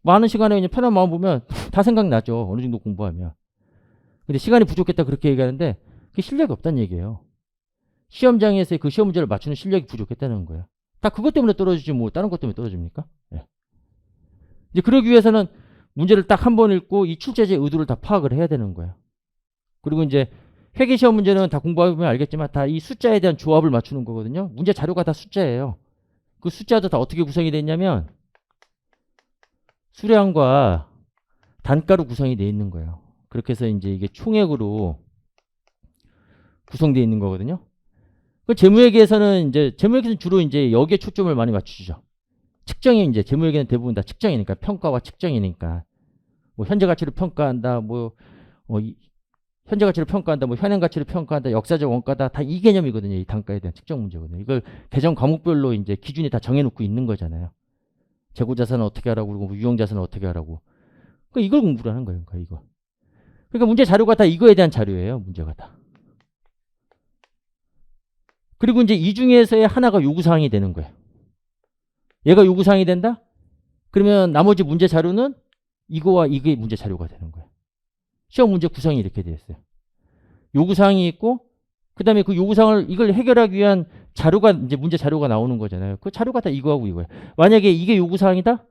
많은 시간에 그냥 편한 마음 보면 다 생각나죠. 어느 정도 공부하면. 근데 시간이 부족했다 그렇게 얘기하는데 그게 실력이 없다는 얘기예요. 시험장에서 그 시험 문제를 맞추는 실력이 부족했다는 거예요. 다 그것 때문에 떨어지지 뭐 다른 것 때문에 떨어집니까? 예. 이제 그러기 위해서는 문제를 딱 한 번 읽고 이 출제자의 의도를 다 파악을 해야 되는 거예요. 그리고 이제 회계시험 문제는 다 공부하면 알겠지만 다 이 숫자에 대한 조합을 맞추는 거거든요. 문제 자료가 다 숫자예요. 그 숫자도 다 어떻게 구성이 되어 있냐면 수량과 단가로 구성이 되어 있는 거예요. 그렇게 해서 이제 이게 총액으로 구성되어 있는 거거든요. 그 재무회계에서는 이제 재무회계는 주로 이제 여기에 초점을 많이 맞추죠. 측정이 이제 재무회계는 대부분 다 측정이니까 평가와 측정이니까 뭐 현재 가치를 평가한다, 현재 가치를 평가한다, 뭐 현행 가치를 평가한다, 역사적 원가다 다 이 개념이거든요. 이 단가에 대한 측정 문제거든요. 이걸 개정 과목별로 이제 기준이 다 정해놓고 있는 거잖아요. 재고자산은 어떻게 하라고 그러고 유형자산은 어떻게 하라고. 그러니까 이걸 공부를 하는 거예요. 그러니까 이거. 그러니까 문제 자료가 다 이거에 대한 자료예요. 문제가 다. 그리고 이제 이 중에서의 하나가 요구사항이 되는 거예요. 얘가 요구사항이 된다? 그러면 나머지 문제 자료는 이거와 이게 문제 자료가 되는 거예요. 시험 문제 구성이 이렇게 되어 있어요. 요구사항이 있고, 그 다음에 그 요구사항을 이걸 해결하기 위한 자료가 이제 문제 자료가 나오는 거잖아요. 그 자료가 다 이거하고 이거예요. 만약에 이게 요구사항이다?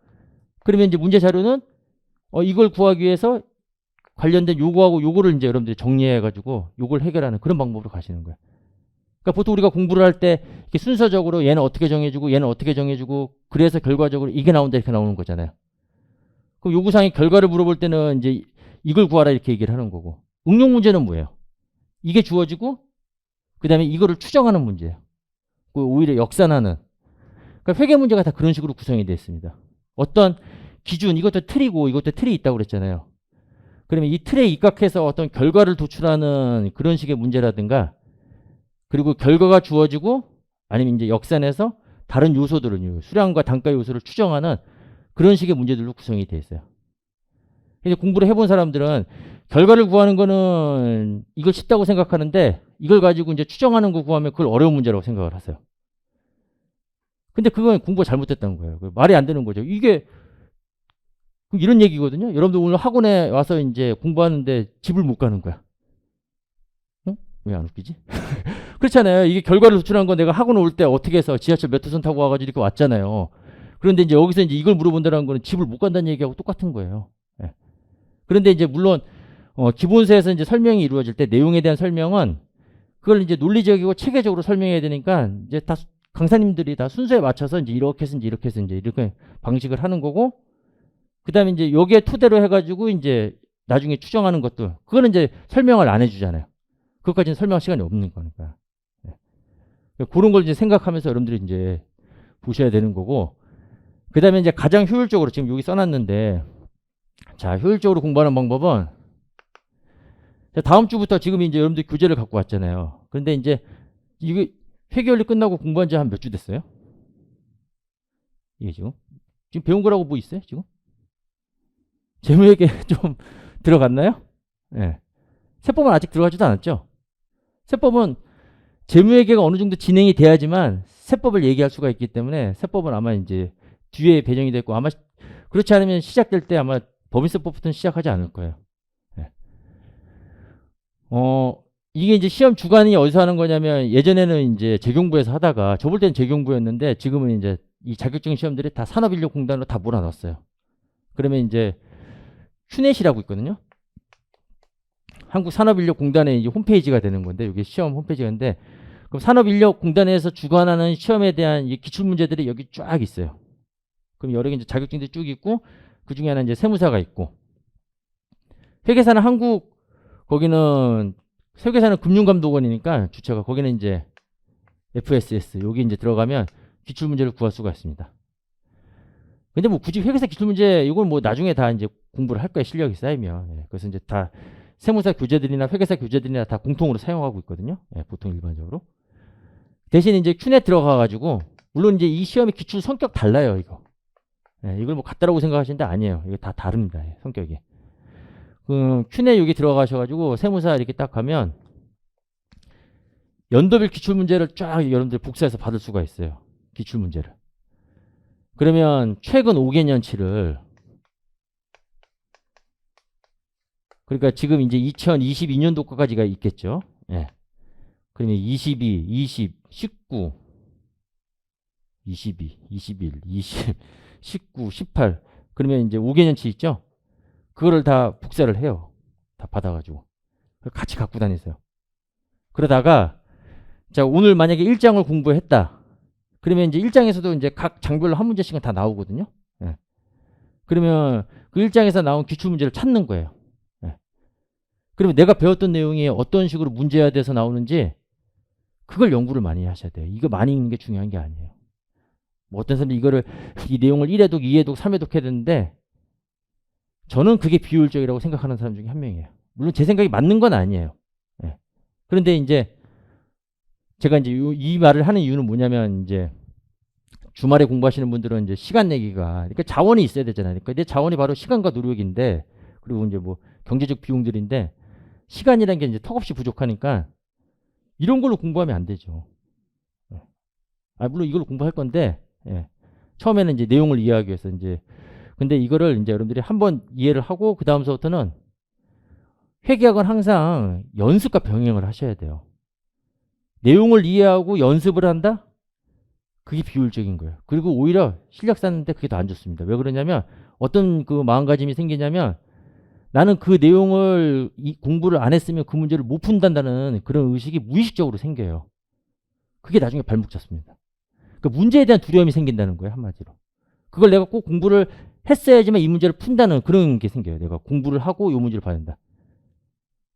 그러면 이제 문제 자료는 이걸 구하기 위해서 관련된 요거하고 요거를 이제 여러분들이 정리해가지고 요걸 해결하는 그런 방법으로 가시는 거예요. 그러니까 보통 우리가 공부를 할 때 이렇게 순서적으로 얘는 어떻게 정해주고 얘는 어떻게 정해주고 그래서 결과적으로 이게 나온다 이렇게 나오는 거잖아요. 그럼 요구사항의 결과를 물어볼 때는 이제 이걸 구하라 이렇게 얘기를 하는 거고, 응용 문제는 뭐예요? 이게 주어지고 그 다음에 이거를 추정하는 문제예요. 오히려 역산하는. 그러니까 회계 문제가 다 그런 식으로 구성이 되어 있습니다. 어떤 기준, 이것도 틀이고 이것도 틀이 있다고 그랬잖아요. 그러면 이 틀에 입각해서 어떤 결과를 도출하는 그런 식의 문제라든가, 그리고 결과가 주어지고 아니면 이제 역산해서 다른 요소들을, 수량과 단가 요소를 추정하는 그런 식의 문제들로 구성이 되어 있어요. 이제 공부를 해본 사람들은 결과를 구하는 거는 이걸 쉽다고 생각하는데 이걸 가지고 이제 추정하는 거 구하면 그걸 어려운 문제라고 생각을 하세요. 근데 그건 공부가 잘못됐다는 거예요. 말이 안 되는 거죠. 이게 이런 얘기거든요. 여러분들 오늘 학원에 와서 이제 공부하는데 집을 못 가는 거야. 응? 왜 안 웃기지? 그렇잖아요. 이게 결과를 도출한 건 내가 학원 올 때 어떻게 해서 지하철 몇 호선 타고 와가지고 이렇게 왔잖아요. 그런데 이제 여기서 이제 이걸 물어본다는 거는 집을 못 간다는 얘기하고 똑같은 거예요. 네. 그런데 이제 물론 기본서에서 이제 설명이 이루어질 때 내용에 대한 설명은 그걸 이제 논리적이고 체계적으로 설명해야 되니까 이제 다 강사님들이 다 순서에 맞춰서 이제 이렇게 해서 이제 이렇게 방식을 하는 거고, 그 다음에 이제 여기에 토대로 해가지고 이제 나중에 추정하는 것들, 그거는 이제 설명을 안 해주잖아요. 그것까지는 설명할 시간이 없는 거니까. 네. 그런 걸 이제 생각하면서 여러분들이 이제 보셔야 되는 거고, 그 다음에 이제 가장 효율적으로 지금 여기 써놨는데, 자, 효율적으로 공부하는 방법은 다음 주부터 지금 이제 여러분들 교재를 갖고 왔잖아요. 그런데 이제 이게 회계원리 끝나고 공부한 지 한 몇 주 됐어요? 이게 지금 배운 거라고 뭐 있어요? 지금? 재무회계 좀 들어갔나요? 예. 네. 세법은 아직 들어가지도 않았죠? 세법은 재무회계가 어느 정도 진행이 돼야지만 세법을 얘기할 수가 있기 때문에 세법은 아마 이제 뒤에 배정이 됐고, 아마 그렇지 않으면 시작될 때 아마 법인세법부터는 시작하지 않을 거예요. 네. 이게 이제 시험 주관이 어디서 하는 거냐면, 예전에는 이제 재경부에서 하다가, 저 볼 때는 재경부였는데 지금은 이제 이 자격증 시험들이 다 산업인력공단으로 다 몰아넣었어요. 그러면 이제 휴넷이라고 있거든요. 한국산업인력공단의 이제 홈페이지가 되는 건데, 이게 시험 홈페이지인데, 그럼 산업인력공단에서 주관하는 시험에 대한 이 기출문제들이 여기 쫙 있어요. 그럼 여러 개 이제 자격증들이 쭉 있고, 그 중에 하나 이제 세무사가 있고, 회계사는 한국, 거기는, 회계사는 금융감독원이니까 주체가, 거기는 이제 FSS, 여기 이제 들어가면 기출문제를 구할 수가 있습니다. 근데 뭐 굳이 회계사 기출문제, 이걸 뭐 나중에 다 이제 공부를 할 거예요. 실력이 쌓이면. 예, 그래서 이제 다 세무사 교재들이나 회계사 교재들이나 다 공통으로 사용하고 있거든요. 예, 보통 일반적으로. 대신 이제 큐넷 들어가가지고, 물론 이제 이 시험의 기출 성격 달라요, 이거. 예, 이걸 뭐 같다라고 생각하시는데 아니에요. 이거 다 다릅니다. 예, 성격이. 큐넷 여기 들어가셔가지고 세무사 이렇게 딱 가면 연도별 기출문제를 쫙 여러분들 복사해서 받을 수가 있어요. 기출문제를. 그러면 최근 5개년치를, 그러니까 지금 이제 2022년도 거까지가 있겠죠. 예. 그러면 22, 20, 19, 22, 21, 20, 19, 18. 그러면 이제 5개년치 있죠? 그거를 다 복사를 해요. 다 받아가지고. 같이 갖고 다니세요. 그러다가, 자, 오늘 만약에 1장을 공부했다. 그러면 이제 1장에서도 이제 각 장별로 한 문제씩은 다 나오거든요. 예. 그러면 그 1장에서 나온 기출문제를 찾는 거예요. 예. 그러면 내가 배웠던 내용이 어떤 식으로 문제가 돼서 나오는지 그걸 연구를 많이 하셔야 돼요. 이거 많이 읽는 게 중요한 게 아니에요. 뭐 어떤 사람들이 이거를, 이 내용을 1회독, 2회독, 3회독 해야 되는데 저는 그게 비효율적이라고 생각하는 사람 중에 한 명이에요. 물론 제 생각이 맞는 건 아니에요. 예. 그런데 이제 제가 이제 이 말을 하는 이유는 뭐냐면, 이제 주말에 공부하시는 분들은 이제 시간 내기가, 그러니까 자원이 있어야 되잖아요. 그러니까 내 자원이 바로 시간과 노력인데, 그리고 이제 뭐 경제적 비용들인데, 시간이라는 게 이제 턱없이 부족하니까 이런 걸로 공부하면 안 되죠. 예. 물론 이걸로 공부할 건데, 예. 처음에는 이제 내용을 이해하기 위해서 이제, 근데 이거를 이제 여러분들이 한번 이해를 하고 그 다음서부터는 회계학은 항상 연습과 병행을 하셔야 돼요. 내용을 이해하고 연습을 한다? 그게 비효율적인 거예요. 그리고 오히려 실력 쌓는데 그게 더 안 좋습니다. 왜 그러냐면 어떤 그 마음가짐이 생기냐면 나는 그 내용을 공부를 안 했으면 그 문제를 못 푼다는 그런 의식이 무의식적으로 생겨요. 그게 나중에 발목 잡습니다. 그러니까 문제에 대한 두려움이 생긴다는 거예요. 한마디로. 그걸 내가 꼭 공부를 했어야지만 이 문제를 푼다는 그런 게 생겨요. 내가 공부를 하고 이 문제를 봐야 된다.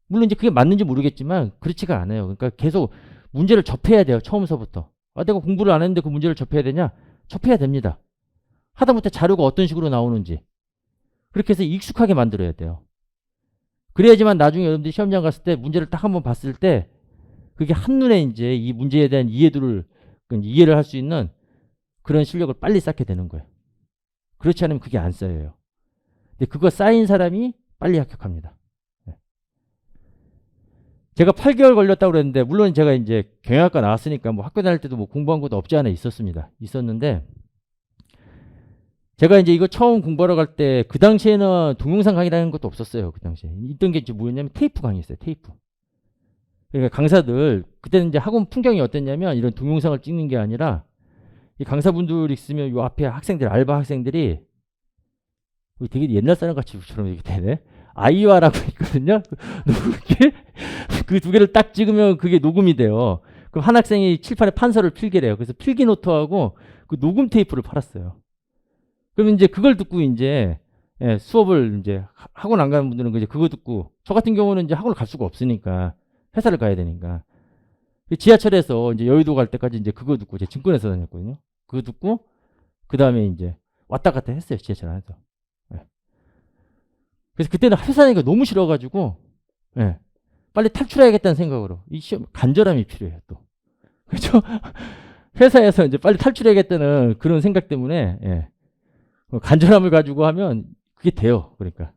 물론 이제 그게 맞는지 모르겠지만 그렇지가 않아요. 그러니까 계속 문제를 접해야 돼요. 처음서부터. 내가 공부를 안 했는데 그 문제를 접해야 되냐? 접해야 됩니다. 하다못해 자료가 어떤 식으로 나오는지. 그렇게 해서 익숙하게 만들어야 돼요. 그래야지만 나중에 여러분들이 시험장 갔을 때 문제를 딱 한번 봤을 때 그게 한눈에 이제 이 문제에 대한 이해를 할 수 있는 그런 실력을 빨리 쌓게 되는 거예요. 그렇지 않으면 그게 안 쌓여요. 근데 그거 쌓인 사람이 빨리 합격합니다. 제가 8개월 걸렸다고 그랬는데, 물론 제가 이제 경영학과 나왔으니까 뭐 학교 다닐 때도 뭐 공부한 것도 없지 않아 있었는데, 제가 이제 이거 처음 공부하러 갈 때, 그 당시에는 동영상 강의라는 것도 없었어요. 그 당시에. 있던 게 이제 뭐였냐면 테이프 강의였어요. 테이프. 그러니까 강사들, 그때는 이제 학원 풍경이 어땠냐면, 이런 동영상을 찍는 게 아니라, 이 강사분들 있으면 요 앞에 학생들, 알바 학생들이, 되게 옛날 사람 같이처럼 이렇게 되네. 아이와라고 있거든요. 그 두 개를 딱 찍으면 그게 녹음이 돼요. 그럼 한 학생이 칠판에 판서를 필기래요. 그래서 필기 노트하고 그 녹음 테이프를 팔았어요. 그럼 이제 그걸 듣고 이제 수업을 이제 학원 안 가는 분들은 이제 그거 듣고, 저 같은 경우는 이제 학원을 갈 수가 없으니까 회사를 가야 되니까 지하철에서 이제 여의도 갈 때까지 이제 그거 듣고 제 증권회사 다녔거든요. 그거 듣고 그 다음에 이제 왔다 갔다 했어요. 지하철 안에서. 그래서 그때는 회사 다니기가 너무 싫어가지고 빨리 탈출해야겠다는 생각으로, 이 시험 간절함이 필요해요. 또 그렇죠? 회사에서 이제 빨리 탈출해야겠다는 그런 생각 때문에 간절함을 가지고 하면 그게 돼요. 그러니까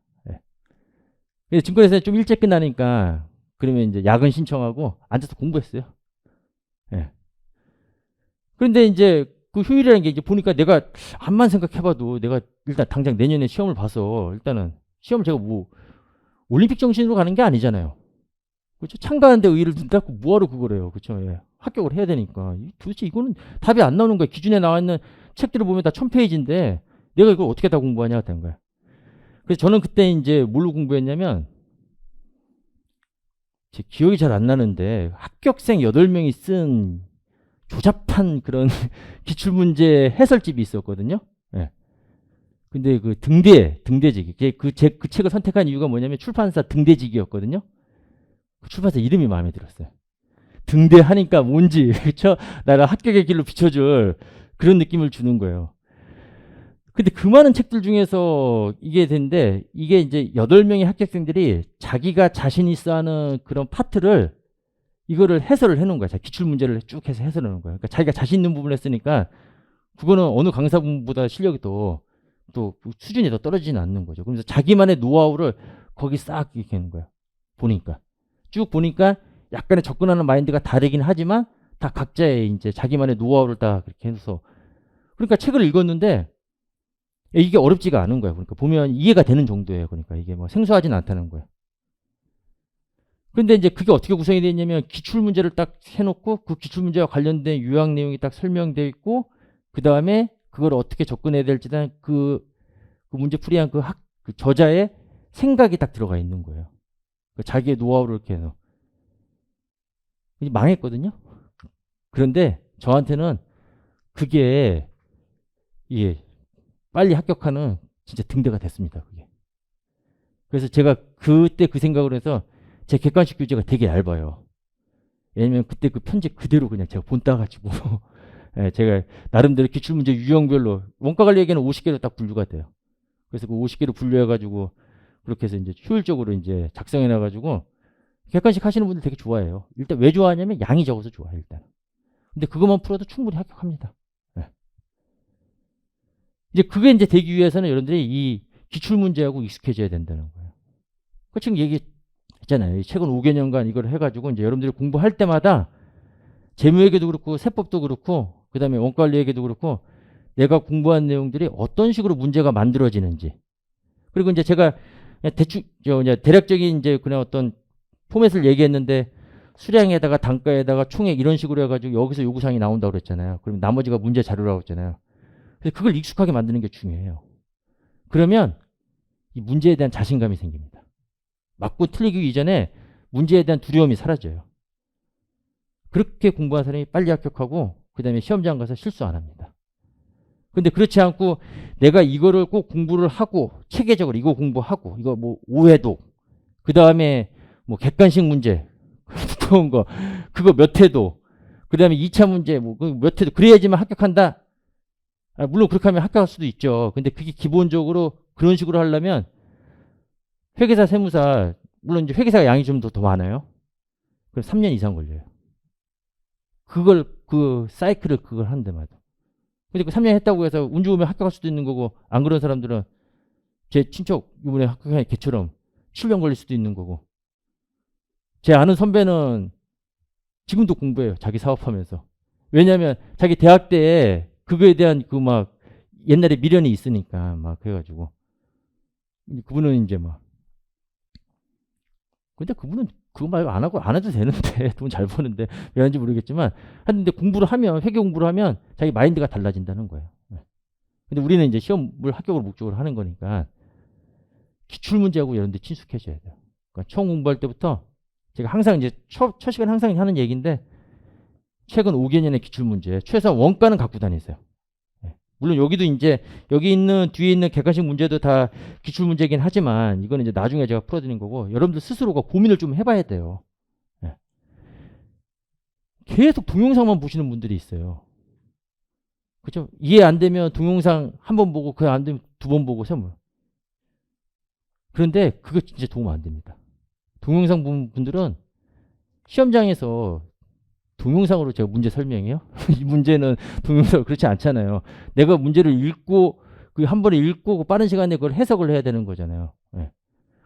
증권회사에 좀 일찍 끝나니까 그러면 이제 야근 신청하고 앉아서 공부했어요. 그런데 이제 그 효율이라는 게 이제 보니까 내가 암만 생각해봐도 내가 일단 당장 내년에 시험을 봐서 일단은 시험을 제가 뭐 올림픽 정신으로 가는 게 아니잖아요. 그렇죠? 참가하는데 의의를 둔다고 뭐하러 그걸 해요. 그렇죠? 합격을 해야 되니까. 도대체 이거는 답이 안 나오는 거야. 기준에 나와 있는 책들을 보면 다 1000페이지인데 내가 이걸 어떻게 다 공부하냐 된 거야. 그래서 저는 그때 이제 뭘로 공부했냐면, 제 기억이 잘 안 나는데 합격생 8명이 쓴 조잡한 그런 기출문제 해설집이 있었거든요. 근데 그 등대지기. 그 책을 선택한 이유가 뭐냐면 출판사 등대지기였거든요. 그 출판사 이름이 마음에 들었어요. 등대하니까 뭔지, 그쵸? 나를 합격의 길로 비춰줄 그런 느낌을 주는 거예요. 근데 그 많은 책들 중에서 이게 된데, 이게 이제 8명의 합격생들이 자기가 자신 있어 하는 그런 파트를 이거를 해설을 해놓은 거야. 기출문제를 쭉 해서 해설을 해놓은 거야. 그러니까 자기가 자신 있는 부분을 했으니까 그거는 어느 강사분보다 실력이 또 수준이 더 떨어지지는 않는 거죠. 그래서 자기만의 노하우를 거기 싹 이렇게 하는 거야. 보니까. 쭉 보니까 약간의 접근하는 마인드가 다르긴 하지만 다 각자의 이제 자기만의 노하우를 다 그렇게 해서 그러니까 책을 읽었는데 이게 어렵지가 않은 거예요. 그러니까 보면 이해가 되는 정도예요. 그러니까 이게 뭐 생소하진 않다는 거예요. 근데 이제 그게 어떻게 구성이 되어 있냐면 기출 문제를 딱 해놓고 그 기출 문제와 관련된 요약 내용이 딱 설명되어 있고 그 다음에 그걸 어떻게 접근해야 될지 그 문제 풀이한 그 저자의 생각이 딱 들어가 있는 거예요. 자기의 노하우를 이렇게 해서 망했거든요. 그런데 저한테는 그게 예, 빨리 합격하는 진짜 등대가 됐습니다. 그게. 그래서 제가 그때 그 생각을 해서 제 객관식 교재가 되게 얇아요. 왜냐면 그때 그 편집 그대로 그냥 제가 본따가지고 예, 제가 나름대로 기출문제 유형별로 원가 관리에게는 50개로 딱 분류가 돼요. 그래서 그 50개로 분류해가지고 그렇게 해서 이제 효율적으로 이제 작성해놔가지고 객관식 하시는 분들 되게 좋아해요. 일단 왜 좋아하냐면 양이 적어서 좋아해요, 일단. 근데 그것만 풀어도 충분히 합격합니다. 네. 이제 그게 이제 되기 위해서는 여러분들이 이 기출문제하고 익숙해져야 된다는 거예요. 그 지금 얘기했잖아요. 최근 5개년간 이걸 해가지고 이제 여러분들이 공부할 때마다 재무회계도 그렇고 세법도 그렇고 그 다음에 원가관리회계도 그렇고 내가 공부한 내용들이 어떤 식으로 문제가 만들어지는지 그리고 이제 제가 대략적인 이제 그냥 어떤 포맷을 얘기했는데 수량에다가 단가에다가 총액 이런 식으로 해가지고 여기서 요구사항이 나온다고 그랬잖아요. 그럼 나머지가 문제 자료라고 했잖아요. 그래서 그걸 익숙하게 만드는 게 중요해요. 그러면 이 문제에 대한 자신감이 생깁니다. 맞고 틀리기 이전에 문제에 대한 두려움이 사라져요. 그렇게 공부한 사람이 빨리 합격하고 그 다음에 시험장 가서 실수 안 합니다. 근데 그렇지 않고 내가 이거를 꼭 공부를 하고 체계적으로 이거 공부하고 이거 뭐 오해도 그 다음에 뭐 객관식 문제 두꺼운 거 그거 몇 회도 그 다음에 2차 문제 뭐 몇 회도 그래야지만 합격한다. 물론 그렇게 하면 합격할 수도 있죠. 근데 그게 기본적으로 그런 식으로 하려면 회계사 세무사 물론 이제 회계사가 양이 좀 더 많아요. 그럼 3년 이상 걸려요. 그걸 그 사이클을 그걸 하는 데마다. 근데 그 3년 했다고 해서 운 좋으면 합격할 수도 있는 거고 안 그런 사람들은 제 친척 이번에 합격한 걔처럼 7년 걸릴 수도 있는 거고 제 아는 선배는 지금도 공부해요. 자기 사업하면서. 왜냐하면 자기 대학 때 그거에 대한 그 막 옛날에 미련이 있으니까 막 그래가지고 그분은 이제 막 근데 그분은 그거 말고 안 해도 되는데 돈 잘 버는데 왜 하는지 모르겠지만 하는데 공부를 하면 회계 공부를 하면 자기 마인드가 달라진다는 거예요. 근데 우리는 이제 시험을 합격을 목적으로 하는 거니까 기출 문제하고 이런 데 친숙해져야 돼요. 그러니까 처음 공부할 때부터 제가 항상 이제 첫 시간 항상 하는 얘기인데 최근 5개년의 기출 문제 최소한 원가는 갖고 다니세요. 물론 여기도 이제 여기 있는 뒤에 있는 객관식 문제도 다 기출 문제긴 하지만 이거는 이제 나중에 제가 풀어드리는 거고 여러분들 스스로가 고민을 좀 해봐야 돼요. 계속 동영상만 보시는 분들이 있어요. 그죠? 이해 안 되면 동영상 한 번 보고 그게 안 되면 2번 보고 3번. 그런데 그거 진짜 도움 안 됩니다. 동영상 본 분들은 시험장에서 동영상으로 제가 문제 설명해요? 이 문제는 동영상으로 그렇지 않잖아요. 내가 문제를 읽고 그 한 번에 읽고 그 빠른 시간에 그걸 해석을 해야 되는 거잖아요. 네.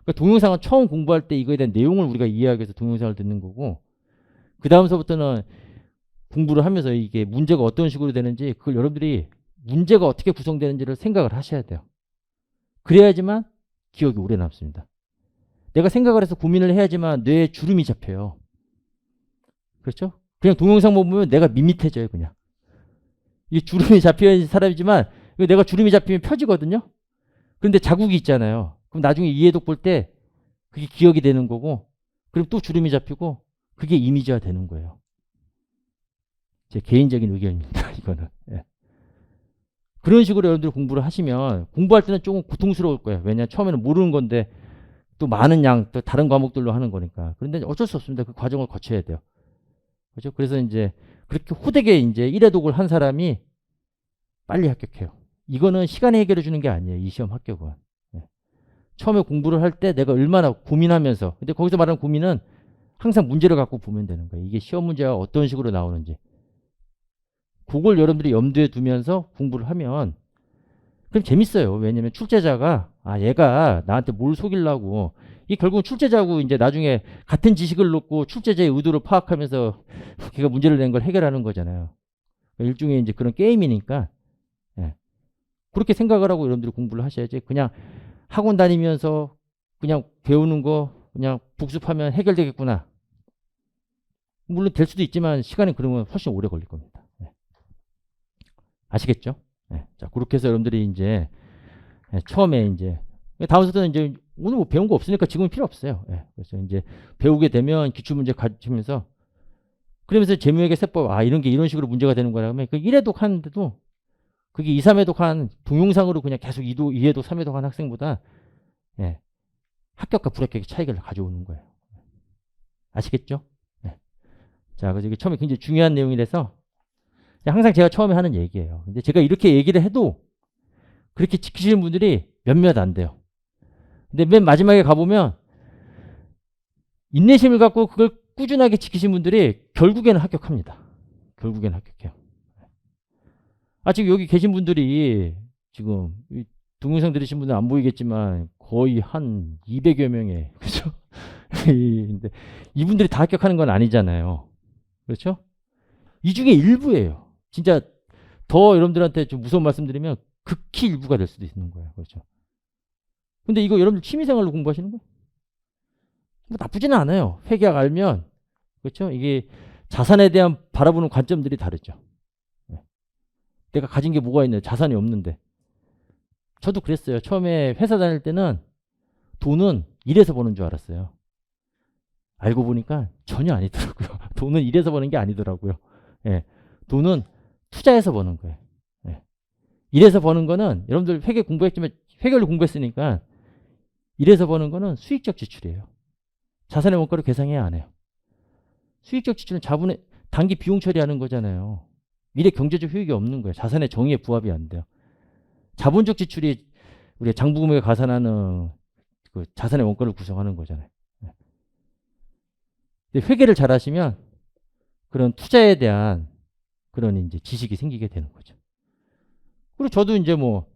그러니까 동영상은 처음 공부할 때 이거에 대한 내용을 우리가 이해하기 위해서 동영상을 듣는 거고 그 다음서부터는 공부를 하면서 이게 문제가 어떤 식으로 되는지 그걸 여러분들이 문제가 어떻게 구성되는지를 생각을 하셔야 돼요. 그래야지만 기억이 오래 남습니다. 내가 생각을 해서 고민을 해야지만 뇌에 주름이 잡혀요. 그렇죠? 그냥 동영상만 보면 내가 밋밋해져요, 그냥. 이게 주름이 잡혀야 사람이지만 내가 주름이 잡히면 펴지거든요. 그런데 자국이 있잖아요. 그럼 나중에 이해독 볼 때 그게 기억이 되는 거고 그럼 또 주름이 잡히고 그게 이미지화 되는 거예요. 제 개인적인 의견입니다. 이거는. 예. 그런 식으로 여러분들이 공부를 하시면 공부할 때는 조금 고통스러울 거예요. 왜냐 처음에는 모르는 건데 또 많은 양 또 다른 과목들로 하는 거니까. 그런데 어쩔 수 없습니다. 그 과정을 거쳐야 돼요. 그렇죠? 그래서 이제 그렇게 호되게 이제 1회 독을 한 사람이 빨리 합격해요. 이거는 시간이 해결해 주는 게 아니에요. 이 시험 합격은. 예. 처음에 공부를 할 때 내가 얼마나 고민하면서, 근데 거기서 말하는 고민은 항상 문제를 갖고 보면 되는 거예요. 이게 시험 문제가 어떤 식으로 나오는지. 그걸 여러분들이 염두에 두면서 공부를 하면 그럼 재밌어요. 왜냐면 출제자가 얘가 나한테 뭘 속이려고, 이 결국은 출제자고 이제 나중에 같은 지식을 놓고 출제자의 의도를 파악하면서 걔가 문제를 낸 걸 해결하는 거잖아요. 일종의 이제 그런 게임이니까. 예. 그렇게 생각을 하고 여러분들이 공부를 하셔야지. 그냥 학원 다니면서 그냥 배우는 거 그냥 복습하면 해결되겠구나. 물론 될 수도 있지만 시간이 그러면 훨씬 오래 걸릴 겁니다. 예. 아시겠죠? 예. 자, 그렇게 해서 여러분들이 이제 처음에 이제 다음 수업은 이제 오늘 뭐 배운 거 없으니까 지금은 필요 없어요. 예. 그래서 이제 배우게 되면 기출문제 가르치면서 그러면서 재무회계 세법 이런 게 이런 식으로 문제가 되는 거라 하면 그 1회독 하는데도 그게 2, 3회독 한 동영상으로 그냥 계속 2회독, 3회독 한 학생보다 예. 합격과 불합격의 차이를 가져오는 거예요. 아시겠죠? 예. 자, 그래서 이게 처음에 굉장히 중요한 내용이라서 항상 제가 처음에 하는 얘기예요. 근데 제가 이렇게 얘기를 해도 그렇게 지키시는 분들이 몇몇 안 돼요. 근데 맨 마지막에 가보면 인내심을 갖고 그걸 꾸준하게 지키신 분들이 결국에는 합격합니다. 결국에는 합격해요. 지금 여기 계신 분들이 지금 동영상 들으신 분들은 안 보이겠지만 거의 한 200여 명의 그렇죠? 근데 이분들이 다 합격하는 건 아니잖아요. 그렇죠? 이 중에 일부예요. 진짜 더 여러분들한테 좀 무서운 말씀드리면 극히 일부가 될 수도 있는 거예요. 그렇죠? 근데 이거 여러분들 취미생활로 공부하시는 거예요? 뭐 나쁘지는 않아요. 회계학 알면 그렇죠? 이게 자산에 대한 바라보는 관점들이 다르죠. 내가 가진 게 뭐가 있나요? 자산이 없는데. 저도 그랬어요. 처음에 회사 다닐 때는 돈은 일해서 버는 줄 알았어요. 알고 보니까 전혀 아니더라고요. 돈은 일해서 버는 게 아니더라고요. 예. 돈은 투자해서 버는 거예요. 예. 일해서 버는 거는 여러분들 회계 공부했지만 회계를 공부했으니까 일해서 버는 거는 수익적 지출이에요. 자산의 원가를 계상해야 안 해요. 수익적 지출은 자본의 단기 비용 처리하는 거잖아요. 미래 경제적 효익이 없는 거예요. 자산의 정의에 부합이 안 돼요. 자본적 지출이 우리 장부금액에 가산하는 그 자산의 원가를 구성하는 거잖아요. 근데 회계를 잘 하시면 그런 투자에 대한 그런 이제 지식이 생기게 되는 거죠. 그리고 저도 이제 뭐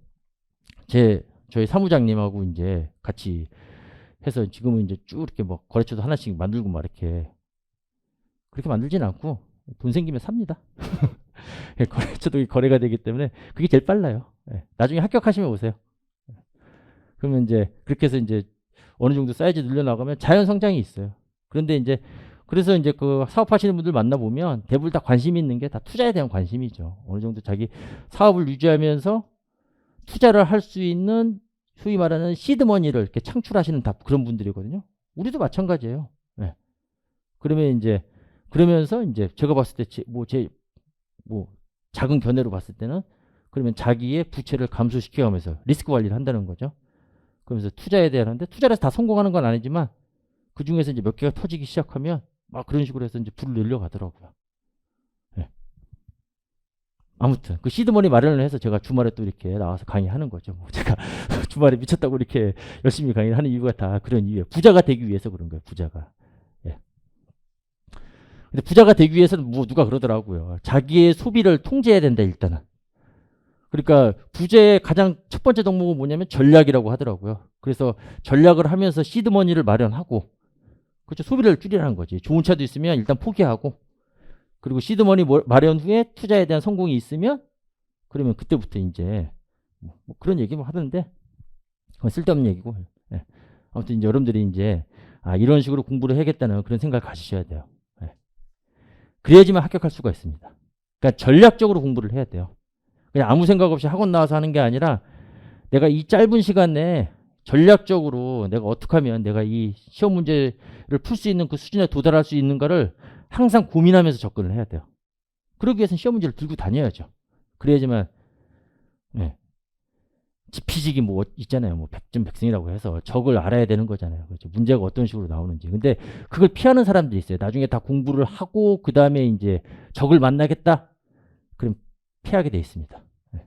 저희 사무장님하고 이제 같이 해서 지금은 이제 쭉 이렇게 뭐 거래처도 하나씩 만들고 막 이렇게 그렇게 만들진 않고 돈 생기면 삽니다. 거래처도 거래가 되기 때문에 그게 제일 빨라요. 나중에 합격하시면 오세요. 그러면 이제 그렇게 해서 이제 어느 정도 사이즈 늘려나가면 자연 성장이 있어요. 그런데 이제 그래서 이제 그 사업하시는 분들 만나보면 대부분 다 관심이 있는 게 다 투자에 대한 관심이죠. 어느 정도 자기 사업을 유지하면서 투자를 할 수 있는 소위 말하는 시드머니를 이렇게 창출하시는 다 그런 분들이거든요. 우리도 마찬가지예요. 네. 그러면 이제 그러면서 이제 제가 봤을 때 작은 견해로 봤을 때는 그러면 자기의 부채를 감소시켜가면서 리스크 관리를 한다는 거죠. 그러면서 투자에 대한 하는데 투자를 해서 다 성공하는 건 아니지만 그 중에서 이제 몇 개가 터지기 시작하면 막 그런 식으로 해서 이제 불을 늘려가더라고요. 네. 아무튼 그 시드머니 마련을 해서 제가 주말에 또 이렇게 나와서 강의하는 거죠. 뭐 제가 주말에 미쳤다고 이렇게 열심히 강의를 하는 이유가 다 그런 이유예요. 부자가 되기 위해서 그런 거예요. 부자가. 예. 근데 부자가 되기 위해서는 뭐 누가 그러더라고요. 자기의 소비를 통제해야 된다 일단은. 그러니까 부자의 가장 첫 번째 덕목은 뭐냐면 전략이라고 하더라고요. 그래서 전략을 하면서 시드머니를 마련하고 그렇죠. 소비를 줄이라는 거지. 좋은 차도 있으면 일단 포기하고 그리고 시드머니 마련 후에 투자에 대한 성공이 있으면 그러면 그때부터 이제 뭐 그런 얘기만 하던데 그건 쓸데없는 얘기고. 예. 아무튼 이제 여러분들이 이제 이런 식으로 공부를 해야겠다는 그런 생각을 가지셔야 돼요. 예. 그래야지만 합격할 수가 있습니다. 그러니까 전략적으로 공부를 해야 돼요. 그냥 아무 생각 없이 학원 나와서 하는 게 아니라 내가 이 짧은 시간 내에 전략적으로 내가 어떻게 하면 내가 이 시험 문제를 풀 수 있는 그 수준에 도달할 수 있는가를 항상 고민하면서 접근을 해야 돼요. 그러기 위해서는 시험 문제를 들고 다녀야죠. 그래야지만 예. 지피지기 뭐 있잖아요. 뭐 백전 백승이라고 해서 적을 알아야 되는 거잖아요. 그렇죠. 문제가 어떤 식으로 나오는지. 근데 그걸 피하는 사람들이 있어요. 나중에 다 공부를 하고 그 다음에 이제 적을 만나겠다. 그럼 피하게 돼 있습니다. 예.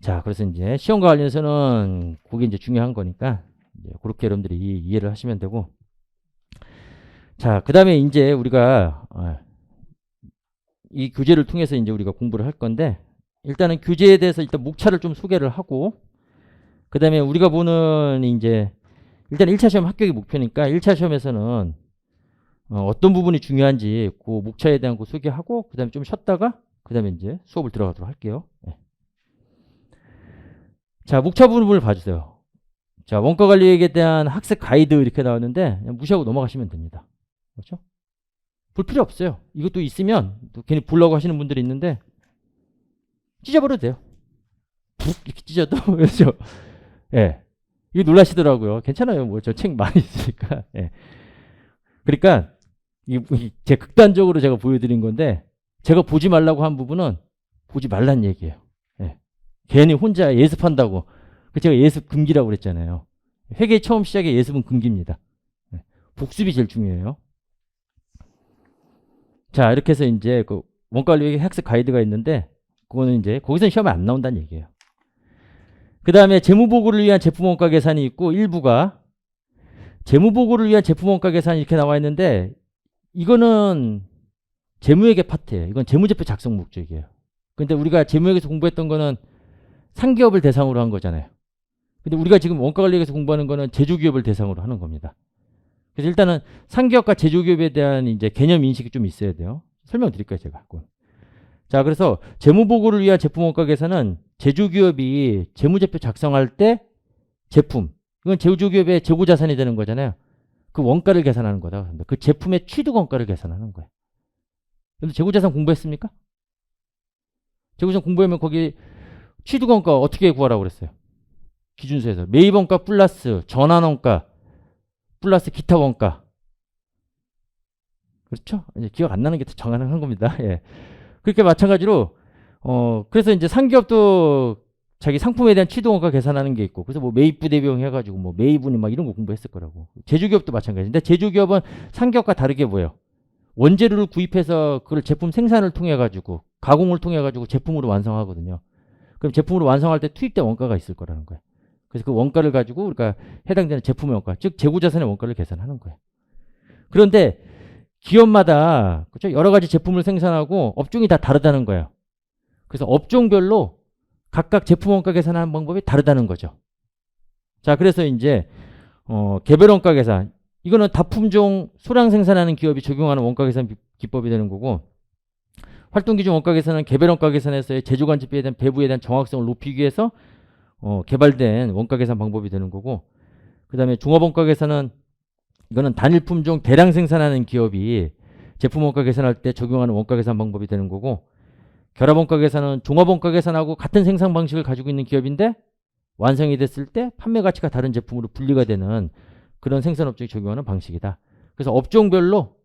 자, 그래서 이제 시험과 관련해서는 그게 이제 중요한 거니까 이제 그렇게 여러분들이 이해를 하시면 되고. 자, 그 다음에 이제 우리가 이 교재를 통해서 이제 우리가 공부를 할 건데, 일단은 교재에 대해서 일단 목차를 좀 소개를 하고, 그 다음에 우리가 보는 이제 일단 1차 시험 합격이 목표니까 1차 시험에서는 어떤 부분이 중요한지 그 목차에 대한 거 소개하고, 그 다음에 좀 쉬었다가 그 다음에 이제 수업을 들어가도록 할게요. 네. 자, 목차 부분을 봐주세요. 자, 원가관리액에 대한 학습 가이드 이렇게 나왔는데 그냥 무시하고 넘어가시면 됩니다. 그렇죠? 볼 필요 없어요. 이것도 있으면 또 괜히 보려고 하시는 분들이 있는데 찢어버려도 돼요. 푹 이렇게 찢어도. 그렇죠? 예. 이거 놀라시더라고요. 괜찮아요. 뭐 저 책 많이 있으니까. 예. 그러니까 제 극단적으로 제가 보여드린 건데, 제가 보지 말라고 한 부분은 보지 말란 얘기예요. 예. 괜히 혼자 예습한다고. 제가 예습 금기라고 그랬잖아요. 회계 처음 시작에 예습은 금기입니다. 예. 복습이 제일 중요해요. 자, 이렇게 해서 이제 그 원가관리 학습 가이드가 있는데, 그거는 이제 거기서는 시험에 안 나온다는 얘기예요. 그 다음에 재무보고를 위한 제품원가 계산이 있고, 일부가 재무보고를 위한 제품원가 계산이 이렇게 나와 있는데, 이거는 재무회계 파트예요. 이건 재무제표 작성 목적이에요. 근데 우리가 재무회계에서 공부했던 거는 상기업을 대상으로 한 거잖아요. 근데 우리가 지금 원가관리에서 공부하는 거는 제조기업을 대상으로 하는 겁니다. 그래서 일단은 상기업과 제조기업에 대한 이제 개념 인식이 좀 있어야 돼요. 설명드릴까요, 제가? 자, 그래서 재무보고를 위한 제품원가 계산은 제조기업이 재무제표 작성할 때 제품, 이건 제조기업의 재고자산이 되는 거잖아요. 그 원가를 계산하는 거다. 그 제품의 취득원가를 계산하는 거예요. 근데 재고자산 공부했습니까? 재고자산 공부하면 거기 취득원가 어떻게 구하라고 그랬어요? 기준서에서 매입원가 플러스 전환원가 플러스 기타 원가. 그렇죠? 이제 기억 안 나는 게 더 정확한 겁니다. 예. 그렇게 마찬가지로 그래서 이제 상기업도 자기 상품에 대한 취득원가 계산하는 게 있고, 그래서 뭐 매입부대 비용 해가지고 뭐 매입분이 막 이런 거 공부했을 거라고. 제조기업도 마찬가지인데, 제조기업은 상기업과 다르게 뭐예요? 원재료를 구입해서 그걸 제품 생산을 통해 가지고 가공을 통해 가지고 제품으로 완성하거든요. 그럼 제품으로 완성할 때 투입된 원가가 있을 거라는 거예요. 그래서 그 원가를 가지고 우리가 해당되는 제품의 원가, 즉 재고자산의 원가를 계산하는 거예요. 그런데 기업마다 그렇죠? 여러 가지 제품을 생산하고 업종이 다 다르다는 거예요. 그래서 업종별로 각각 제품 원가 계산하는 방법이 다르다는 거죠. 자, 그래서 이제 개별 원가 계산, 이거는 다품종 소량 생산하는 기업이 적용하는 원가 계산 기법이 되는 거고, 활동기준 원가 계산은 개별 원가 계산에서의 제조관집비에 대한 배부에 대한 정확성을 높이기 위해서 개발된 원가 계산 방법이 되는 거고, 그 다음에 종합 원가 계산은 이거는 단일 품종 대량 생산하는 기업이 제품 원가 계산할 때 적용하는 원가 계산 방법이 되는 거고, 결합 원가 계산은 종합 원가 계산하고 같은 생산 방식을 가지고 있는 기업인데 완성이 됐을 때 판매 가치가 다른 제품으로 분리가 되는 그런 생산업종이 적용하는 방식이다. 그래서 업종별로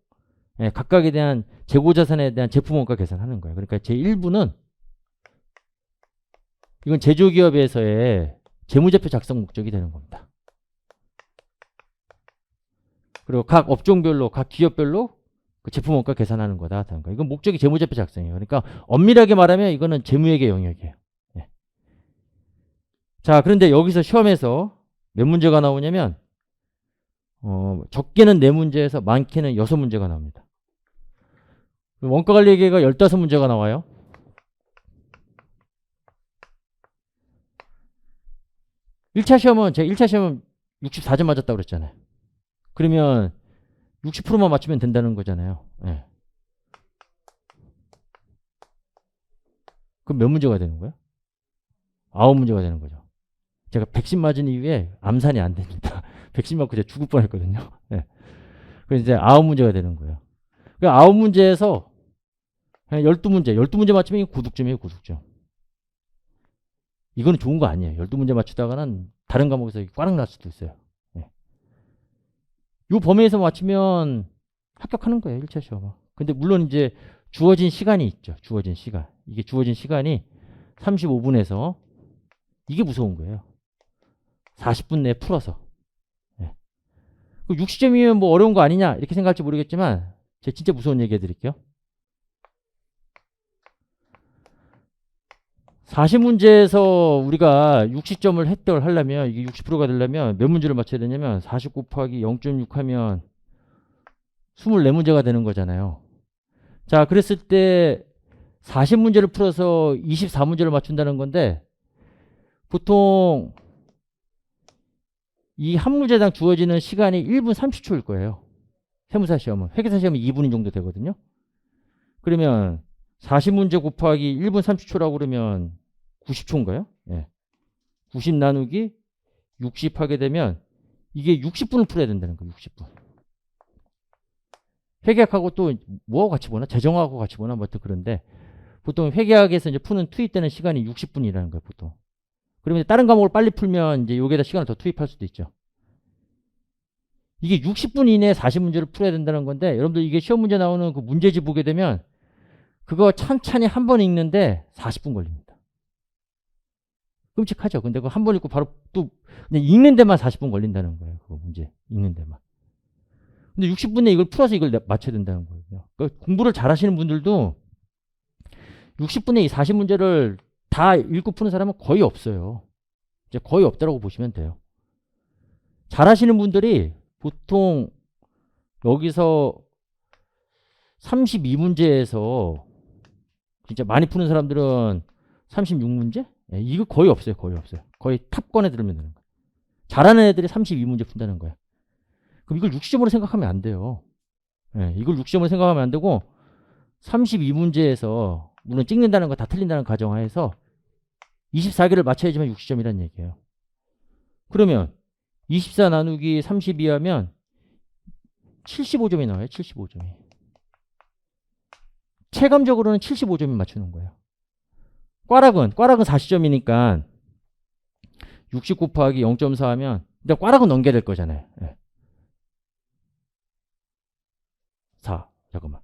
각각에 대한 재고자산에 대한 제품 원가 계산하는 거예요. 그러니까 제1부는 이건 제조기업에서의 재무제표 작성 목적이 되는 겁니다. 그리고 각 업종별로, 각 기업별로 그 제품 원가 계산하는 거다. 이건 목적이 재무제표 작성이에요. 그러니까 엄밀하게 말하면 이거는 재무회계 영역이에요. 예. 자, 그런데 여기서 시험에서 몇 문제가 나오냐면 적게는 4문제에서 많게는 6문제가 나옵니다. 원가관리회계가 15문제가 나와요. 제가 1차 시험은 64점 맞았다고 그랬잖아요. 그러면 60%만 맞추면 된다는 거잖아요. 네. 그럼 몇 문제가 되는 거예요? 9문제가 되는 거죠. 제가 백신 맞은 이후에 암산이 안 됩니다. 백신 맞고 제가 죽을 뻔했거든요. 네. 그래서 이제 9문제가 되는 거예요. 그 9문제에서 12문제 맞추면 고득점이에요, 고득점. 이거는 좋은 거 아니에요. 12문제 맞추다가는 다른 과목에서 꽈락 날 수도 있어요. 네. 이 범위에서 맞추면 합격하는 거예요, 1차 시험. 근데 물론 이제 주어진 시간이 있죠. 주어진 시간. 이게 주어진 시간이 35분에서 이게 무서운 거예요. 40분 내에 풀어서. 예. 60점이면 뭐 어려운 거 아니냐 이렇게 생각할지 모르겠지만 제가 진짜 무서운 얘기 해드릴게요. 40문제에서 우리가 60점을 획득을 하려면 이게 60%가 되려면 몇 문제를 맞춰야 되냐면 40 곱하기 0.6 하면 24문제가 되는 거잖아요. 자, 그랬을 때 40문제를 풀어서 24문제를 맞춘다는 건데 보통 이 한 문제당 주어지는 시간이 1분 30초일 거예요. 세무사 시험은. 회계사 시험은 2분 정도 되거든요. 그러면 40문제 곱하기 1분 30초라고 그러면 90초인가요? 예. 90 나누기 60 하게 되면 이게 60분을 풀어야 된다는 거예요. 60분. 회계학하고 또 뭐하고 같이 보나? 재정하고 같이 보나? 뭐 그런데 보통 회계학에서 이제 푸는 투입되는 시간이 60분이라는 거예요. 보통. 그러면 다른 과목을 빨리 풀면 이제 여기에다 시간을 더 투입할 수도 있죠. 이게 60분 이내에 40문제를 풀어야 된다는 건데 여러분들 이게 시험 문제 나오는 그 문제집 보게 되면 그거 찬찬히 한 번 읽는데 40분 걸립니다. 끔찍하죠. 근데 그거 한 번 읽고 바로 또 그냥 읽는 데만 40분 걸린다는 거예요. 그거 문제 읽는 데만. 근데 60분에 이걸 풀어서 이걸 맞춰야 된다는 거예요. 그러니까 공부를 잘 하시는 분들도 60분에 이 40문제를 다 읽고 푸는 사람은 거의 없어요. 이제 거의 없다라고 보시면 돼요. 잘 하시는 분들이 보통 여기서 32문제에서 진짜 많이 푸는 사람들은 36문제? 예, 이거 거의 없어요. 거의 없어요. 거의 탑권에 들으면 되는 거예요. 잘하는 애들이 32문제 푼다는 거예요. 그럼 이걸 60점으로 생각하면 안 돼요. 예, 이걸 60점으로 생각하면 안 되고 32문제에서 물론 찍는다는 거 다 틀린다는 가정하에서 24개를 맞춰야지만 60점이라는 얘기예요. 그러면 24 나누기 32 하면 75점이 나와요. 75점이. 체감적으로는 75점이 맞추는 거예요. 꽈락은 40점이니까 60 곱하기 0.4 하면 일단 꽈락은 넘겨야 될 거잖아요. 네. 4. 잠깐만.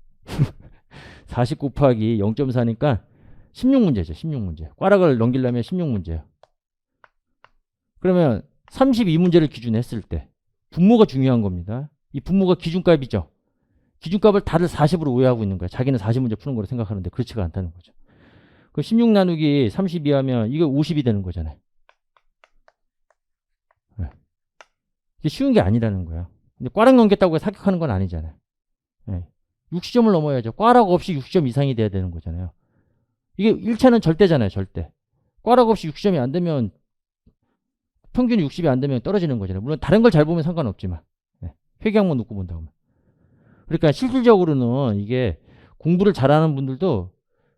40 곱하기 0.4니까 16문제죠. 16문제. 꽈락을 넘기려면 16문제예요. 그러면 32문제를 기준했을 때 분모가 중요한 겁니다. 이 분모가 기준값이죠. 기준값을 다들 40으로 오해하고 있는 거야. 자기는 40문제 푸는 거로 생각하는데 그렇지가 않다는 거죠. 그 16 나누기 32 하면 이거 50이 되는 거잖아요. 네. 이게 쉬운 게 아니라는 거야. 근데 꽈락 넘겼다고 사격하는 건 아니잖아요. 네. 60점을 넘어야죠. 꽈락 없이 60점 이상이 돼야 되는 거잖아요. 이게 1차는 절대잖아요. 절대. 꽈락 없이 60점이 안 되면 평균 60이 안 되면 떨어지는 거잖아요. 물론 다른 걸 잘 보면 상관없지만. 네. 회계학만 놓고 본다고 하면. 그러니까 실질적으로는 이게 공부를 잘하는 분들도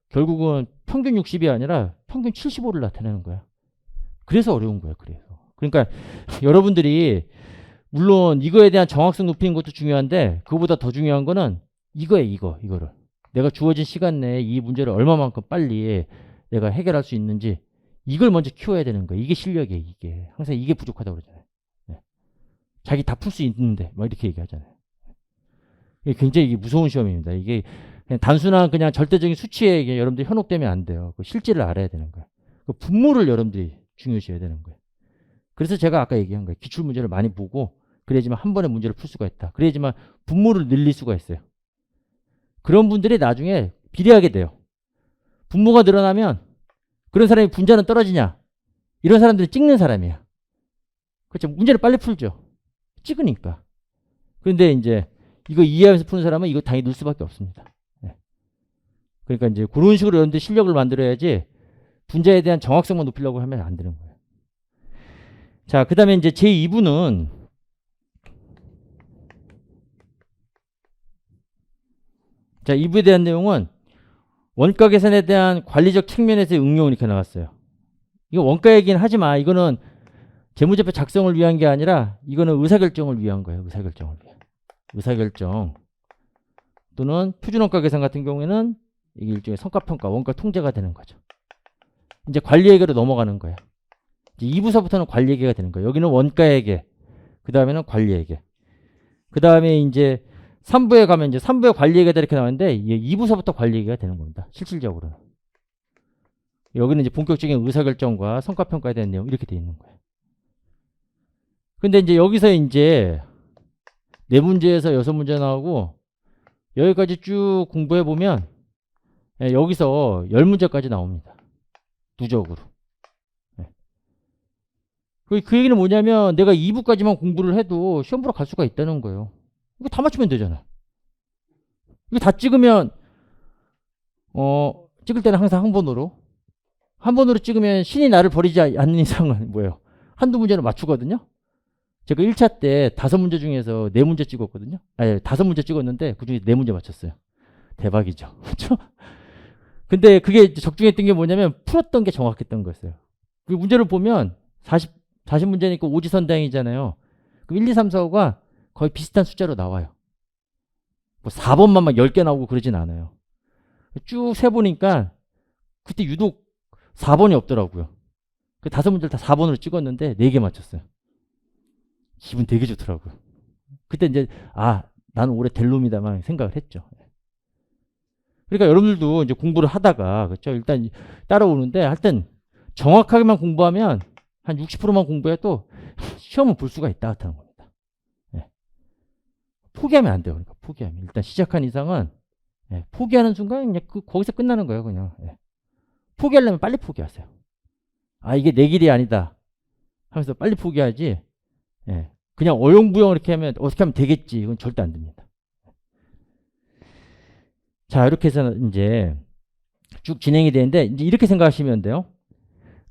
결국은 평균 60이 아니라 평균 75를 나타내는 거야. 그래서 어려운 거야. 그래서. 그러니까 여러분들이 물론 이거에 대한 정확성 높이는 것도 중요한데 그거보다 더 중요한 거는 이거예요. 이거를. 내가 주어진 시간 내에 이 문제를 얼마만큼 빨리 내가 해결할 수 있는지 이걸 먼저 키워야 되는 거예요. 이게 실력이에요. 이게. 항상 이게 부족하다고 그러잖아요. 네. 자기 다 풀 수 있는데 막 이렇게 얘기하잖아요. 이게 굉장히 무서운 시험입니다. 이게 그냥 단순한 그냥 절대적인 수치에 여러분들이 현혹되면 안 돼요. 그 실질을 알아야 되는 거예요. 그 분모를 여러분들이 중요시해야 되는 거예요. 그래서 제가 아까 얘기한 거예요. 기출문제를 많이 보고 그래야지만 한 번에 문제를 풀 수가 있다. 그래야지만 분모를 늘릴 수가 있어요. 그런 분들이 나중에 비례하게 돼요. 분모가 늘어나면 그런 사람이 분자는 떨어지냐? 이런 사람들이 찍는 사람이야. 그렇죠. 문제를 빨리 풀죠. 찍으니까. 그런데 이제 이거 이해하면서 푸는 사람은 이거 당연히 늘 수밖에 없습니다. 네. 그러니까 이제 그런 식으로 여러분들 실력을 만들어야지 분자에 대한 정확성만 높이려고 하면 안 되는 거예요. 자, 그 다음에 이제 제2부는 자, 2부에 대한 내용은 원가 계산에 대한 관리적 측면에서의 응용을 이렇게 나왔어요. 이거 원가 얘기는 하지 마. 이거는 재무제표 작성을 위한 게 아니라 이거는 의사결정을 위한 거예요. 의사결정을 위한. 의사결정 또는 표준원가 계산 같은 경우에는 이게 일종의 성과평가, 원가 통제가 되는 거죠. 이제 관리회계로 넘어가는 거예요. 이제 2부서부터는 관리회계가 되는 거예요. 여기는 원가회계, 그 다음에는 관리회계. 그 다음에 이제 3부에 가면 이제 3부에 관리회계가 이렇게 나오는데 2부서부터 관리회계가 되는 겁니다. 실질적으로는. 여기는 이제 본격적인 의사결정과 성과평가에 대한 내용 이렇게 돼 있는 거예요. 근데 이제 여기서 이제 4문제에서 6문제 나오고 여기까지 쭉 공부해 보면 여기서 10문제까지 나옵니다. 누적으로. 그 얘기는 뭐냐면 내가 2부까지만 공부를 해도 시험 보러 갈 수가 있다는 거예요. 이거 다 맞추면 되잖아. 이거 다 찍으면 찍을 때는 항상 한 번으로 찍으면 신이 나를 버리지 않는 이상은 뭐예요? 한두 문제는 맞추거든요. 제가 1차 때 5문제 중에서 4문제 찍었거든요. 아니 5문제 찍었는데 그중에 4문제 맞췄어요. 대박이죠. 그렇죠? 근데 그게 적중했던 게 뭐냐면 풀었던 게 정확했던 거였어요. 그 문제를 보면 40문제니까 오지선다행이잖아요. 그럼 1, 2, 3, 4, 5가 거의 비슷한 숫자로 나와요. 뭐 4번만 막 10개 나오고 그러진 않아요. 쭉 세보니까 그때 유독 4번이 없더라고요. 그 5문제를 다 4번으로 찍었는데 4개 맞췄어요. 기분 되게 좋더라고요. 그때 이제 나는 올해 될 놈이다만 생각을 했죠. 그러니까 여러분들도 이제 공부를 하다가 그렇죠. 일단 따라오는데 하여튼 정확하게만 공부하면 한 60%만 공부해도 시험은 볼 수가 있다 하는 겁니다. 포기하면 안 돼요. 그러니까 포기하면 일단 시작한 이상은 포기하는 순간 그냥 거기서 끝나는 거예요. 그냥 포기하려면 빨리 포기하세요. 이게 내 길이 아니다 하면서 빨리 포기하지. 그냥 어영부영 이렇게 하면 어떻게 하면 되겠지. 이건 절대 안 됩니다. 자, 이렇게 해서 이제 쭉 진행이 되는데 이제 이렇게 생각하시면 돼요.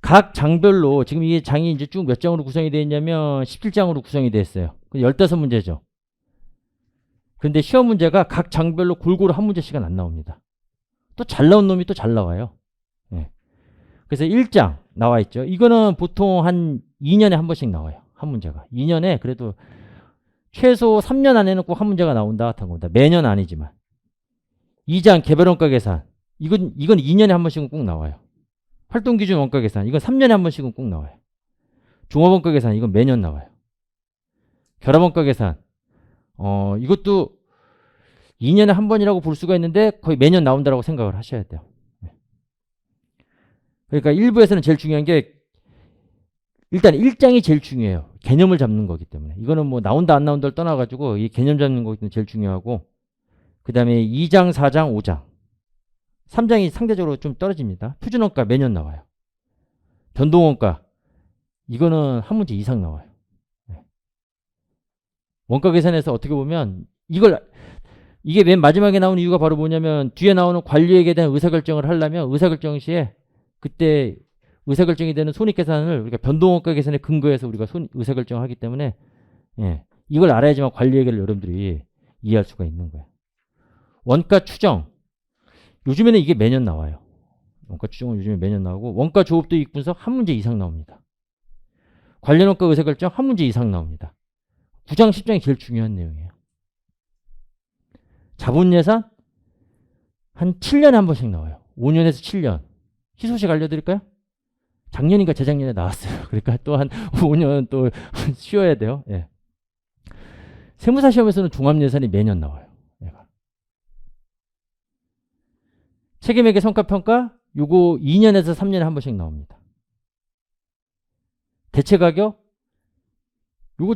각 장별로 지금 이게 장이 이제 쭉 몇 장으로 구성이 되어 있냐면 17장으로 구성이 되어 있어요. 15문제죠. 근데 시험 문제가 각 장별로 골고루 한 문제씩은 안 나옵니다. 또 잘 나온 놈이 또 잘 나와요. 그래서 1장 나와 있죠. 이거는 보통 한 2년에 한 번씩 나와요. 한 문제가. 2년에 그래도 최소 3년 안에는 꼭 한 문제가 나온다 같은 겁니다. 매년 아니지만. 2장 개별 원가 계산. 이건 2년에 한 번씩은 꼭 나와요. 활동기준 원가 계산. 이건 3년에 한 번씩은 꼭 나와요. 종합 원가 계산. 이건 매년 나와요. 결합 원가 계산. 이것도 2년에 한 번이라고 볼 수가 있는데 거의 매년 나온다고 생각을 하셔야 돼요. 그러니까 1부에서는 제일 중요한 게 일단 1장이 제일 중요해요. 개념을 잡는 거기 때문에. 이거는 뭐 나온다 안 나온다를 떠나가지고 이 개념 잡는 거기 때문에 제일 중요하고 그 다음에 2장, 4장, 5장 3장이 상대적으로 좀 떨어집니다. 표준원가 매년 나와요. 변동원가 이거는 한 문제 이상 나와요. 원가 계산에서 어떻게 보면 이게 맨 마지막에 나오는 이유가 바로 뭐냐면 뒤에 나오는 관리액에 대한 의사결정을 하려면 의사결정 시에 그때 의사결정이 되는 손익계산을 우리가 변동원가 계산에 근거해서 우리가 의사결정을 하기 때문에 이걸 알아야지만 관리액을 여러분들이 이해할 수가 있는 거예요. 원가 추정 요즘에는 이게 매년 나와요. 원가 추정은 요즘에 매년 나오고 원가 조업 도입 분석 한 문제 이상 나옵니다. 관련 원가 의사결정 한 문제 이상 나옵니다. 9장 10장이 제일 중요한 내용이에요. 자본예산 한 7년에 한 번씩 나와요. 5년에서 7년. 희소식 알려드릴까요? 작년인가 재작년에 나왔어요. 그러니까 또 한 5년 또 쉬어야 돼요. 세무사 시험에서는 종합예산이 매년 나와요. 책임회계 성과평가 요거 2년에서 3년에 한 번씩 나옵니다. 대체가격 요거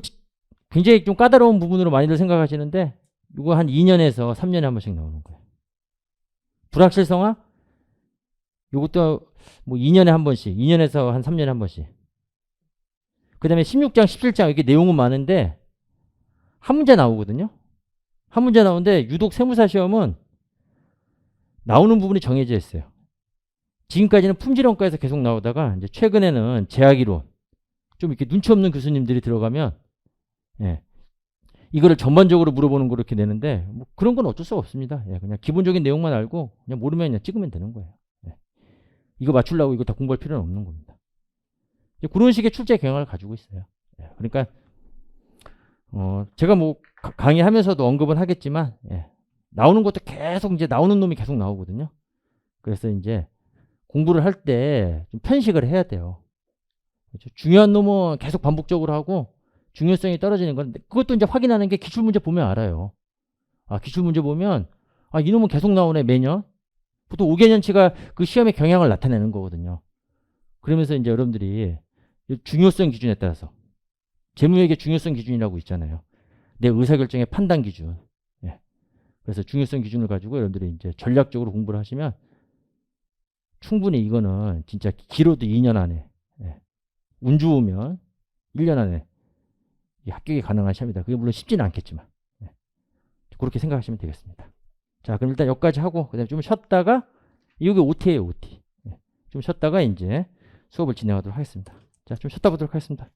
굉장히 좀 까다로운 부분으로 많이들 생각하시는데 요거 한 2년에서 3년에 한 번씩 나오는 거예요. 불확실성화 요것도 뭐 2년에 한 번씩 2년에서 한 3년에 한 번씩 그 다음에 16장 17장 이렇게 내용은 많은데 한 문제 나오거든요. 한 문제 나오는데 유독 세무사 시험은 나오는 부분이 정해져 있어요. 지금까지는 품질원가에서 계속 나오다가 이제 최근에는 제약이론 좀 이렇게 눈치 없는 교수님들이 들어가면 이거를 전반적으로 물어보는 거로 이렇게 내는데 뭐 그런 건 어쩔 수가 없습니다. 그냥 기본적인 내용만 알고 그냥 모르면 그냥 찍으면 되는 거예요. 이거 맞추려고 이거 다 공부할 필요는 없는 겁니다. 그런 식의 출제 경향을 가지고 있어요. 그러니까 제가 뭐 강의하면서도 언급은 하겠지만 나오는 것도 계속 이제 나오는 놈이 계속 나오거든요. 그래서 이제 공부를 할 때 좀 편식을 해야 돼요. 그렇죠? 중요한 놈은 계속 반복적으로 하고 중요성이 떨어지는 건 그것도 이제 확인하는 게 기출문제 보면 알아요. 기출문제 보면 이놈은 계속 나오네 매년. 보통 5개년치가 그 시험의 경향을 나타내는 거거든요. 그러면서 이제 여러분들이 중요성 기준에 따라서 재무회계 중요성 기준이라고 있잖아요. 내 의사결정의 판단 기준. 예. 그래서 중요성 기준을 가지고 여러분들이 이제 전략적으로 공부를 하시면 충분히 이거는 진짜 길어도 2년 안에, 예. 운 좋으면 1년 안에 합격이 가능한 시험이다. 그게 물론 쉽지는 않겠지만, 예. 그렇게 생각하시면 되겠습니다. 자, 그럼 일단 여기까지 하고 그다음에 좀 쉬었다가 이게 OT예요, OT. 예. 좀 쉬었다가 이제 수업을 진행하도록 하겠습니다. 자, 좀 쉬었다 보도록 하겠습니다.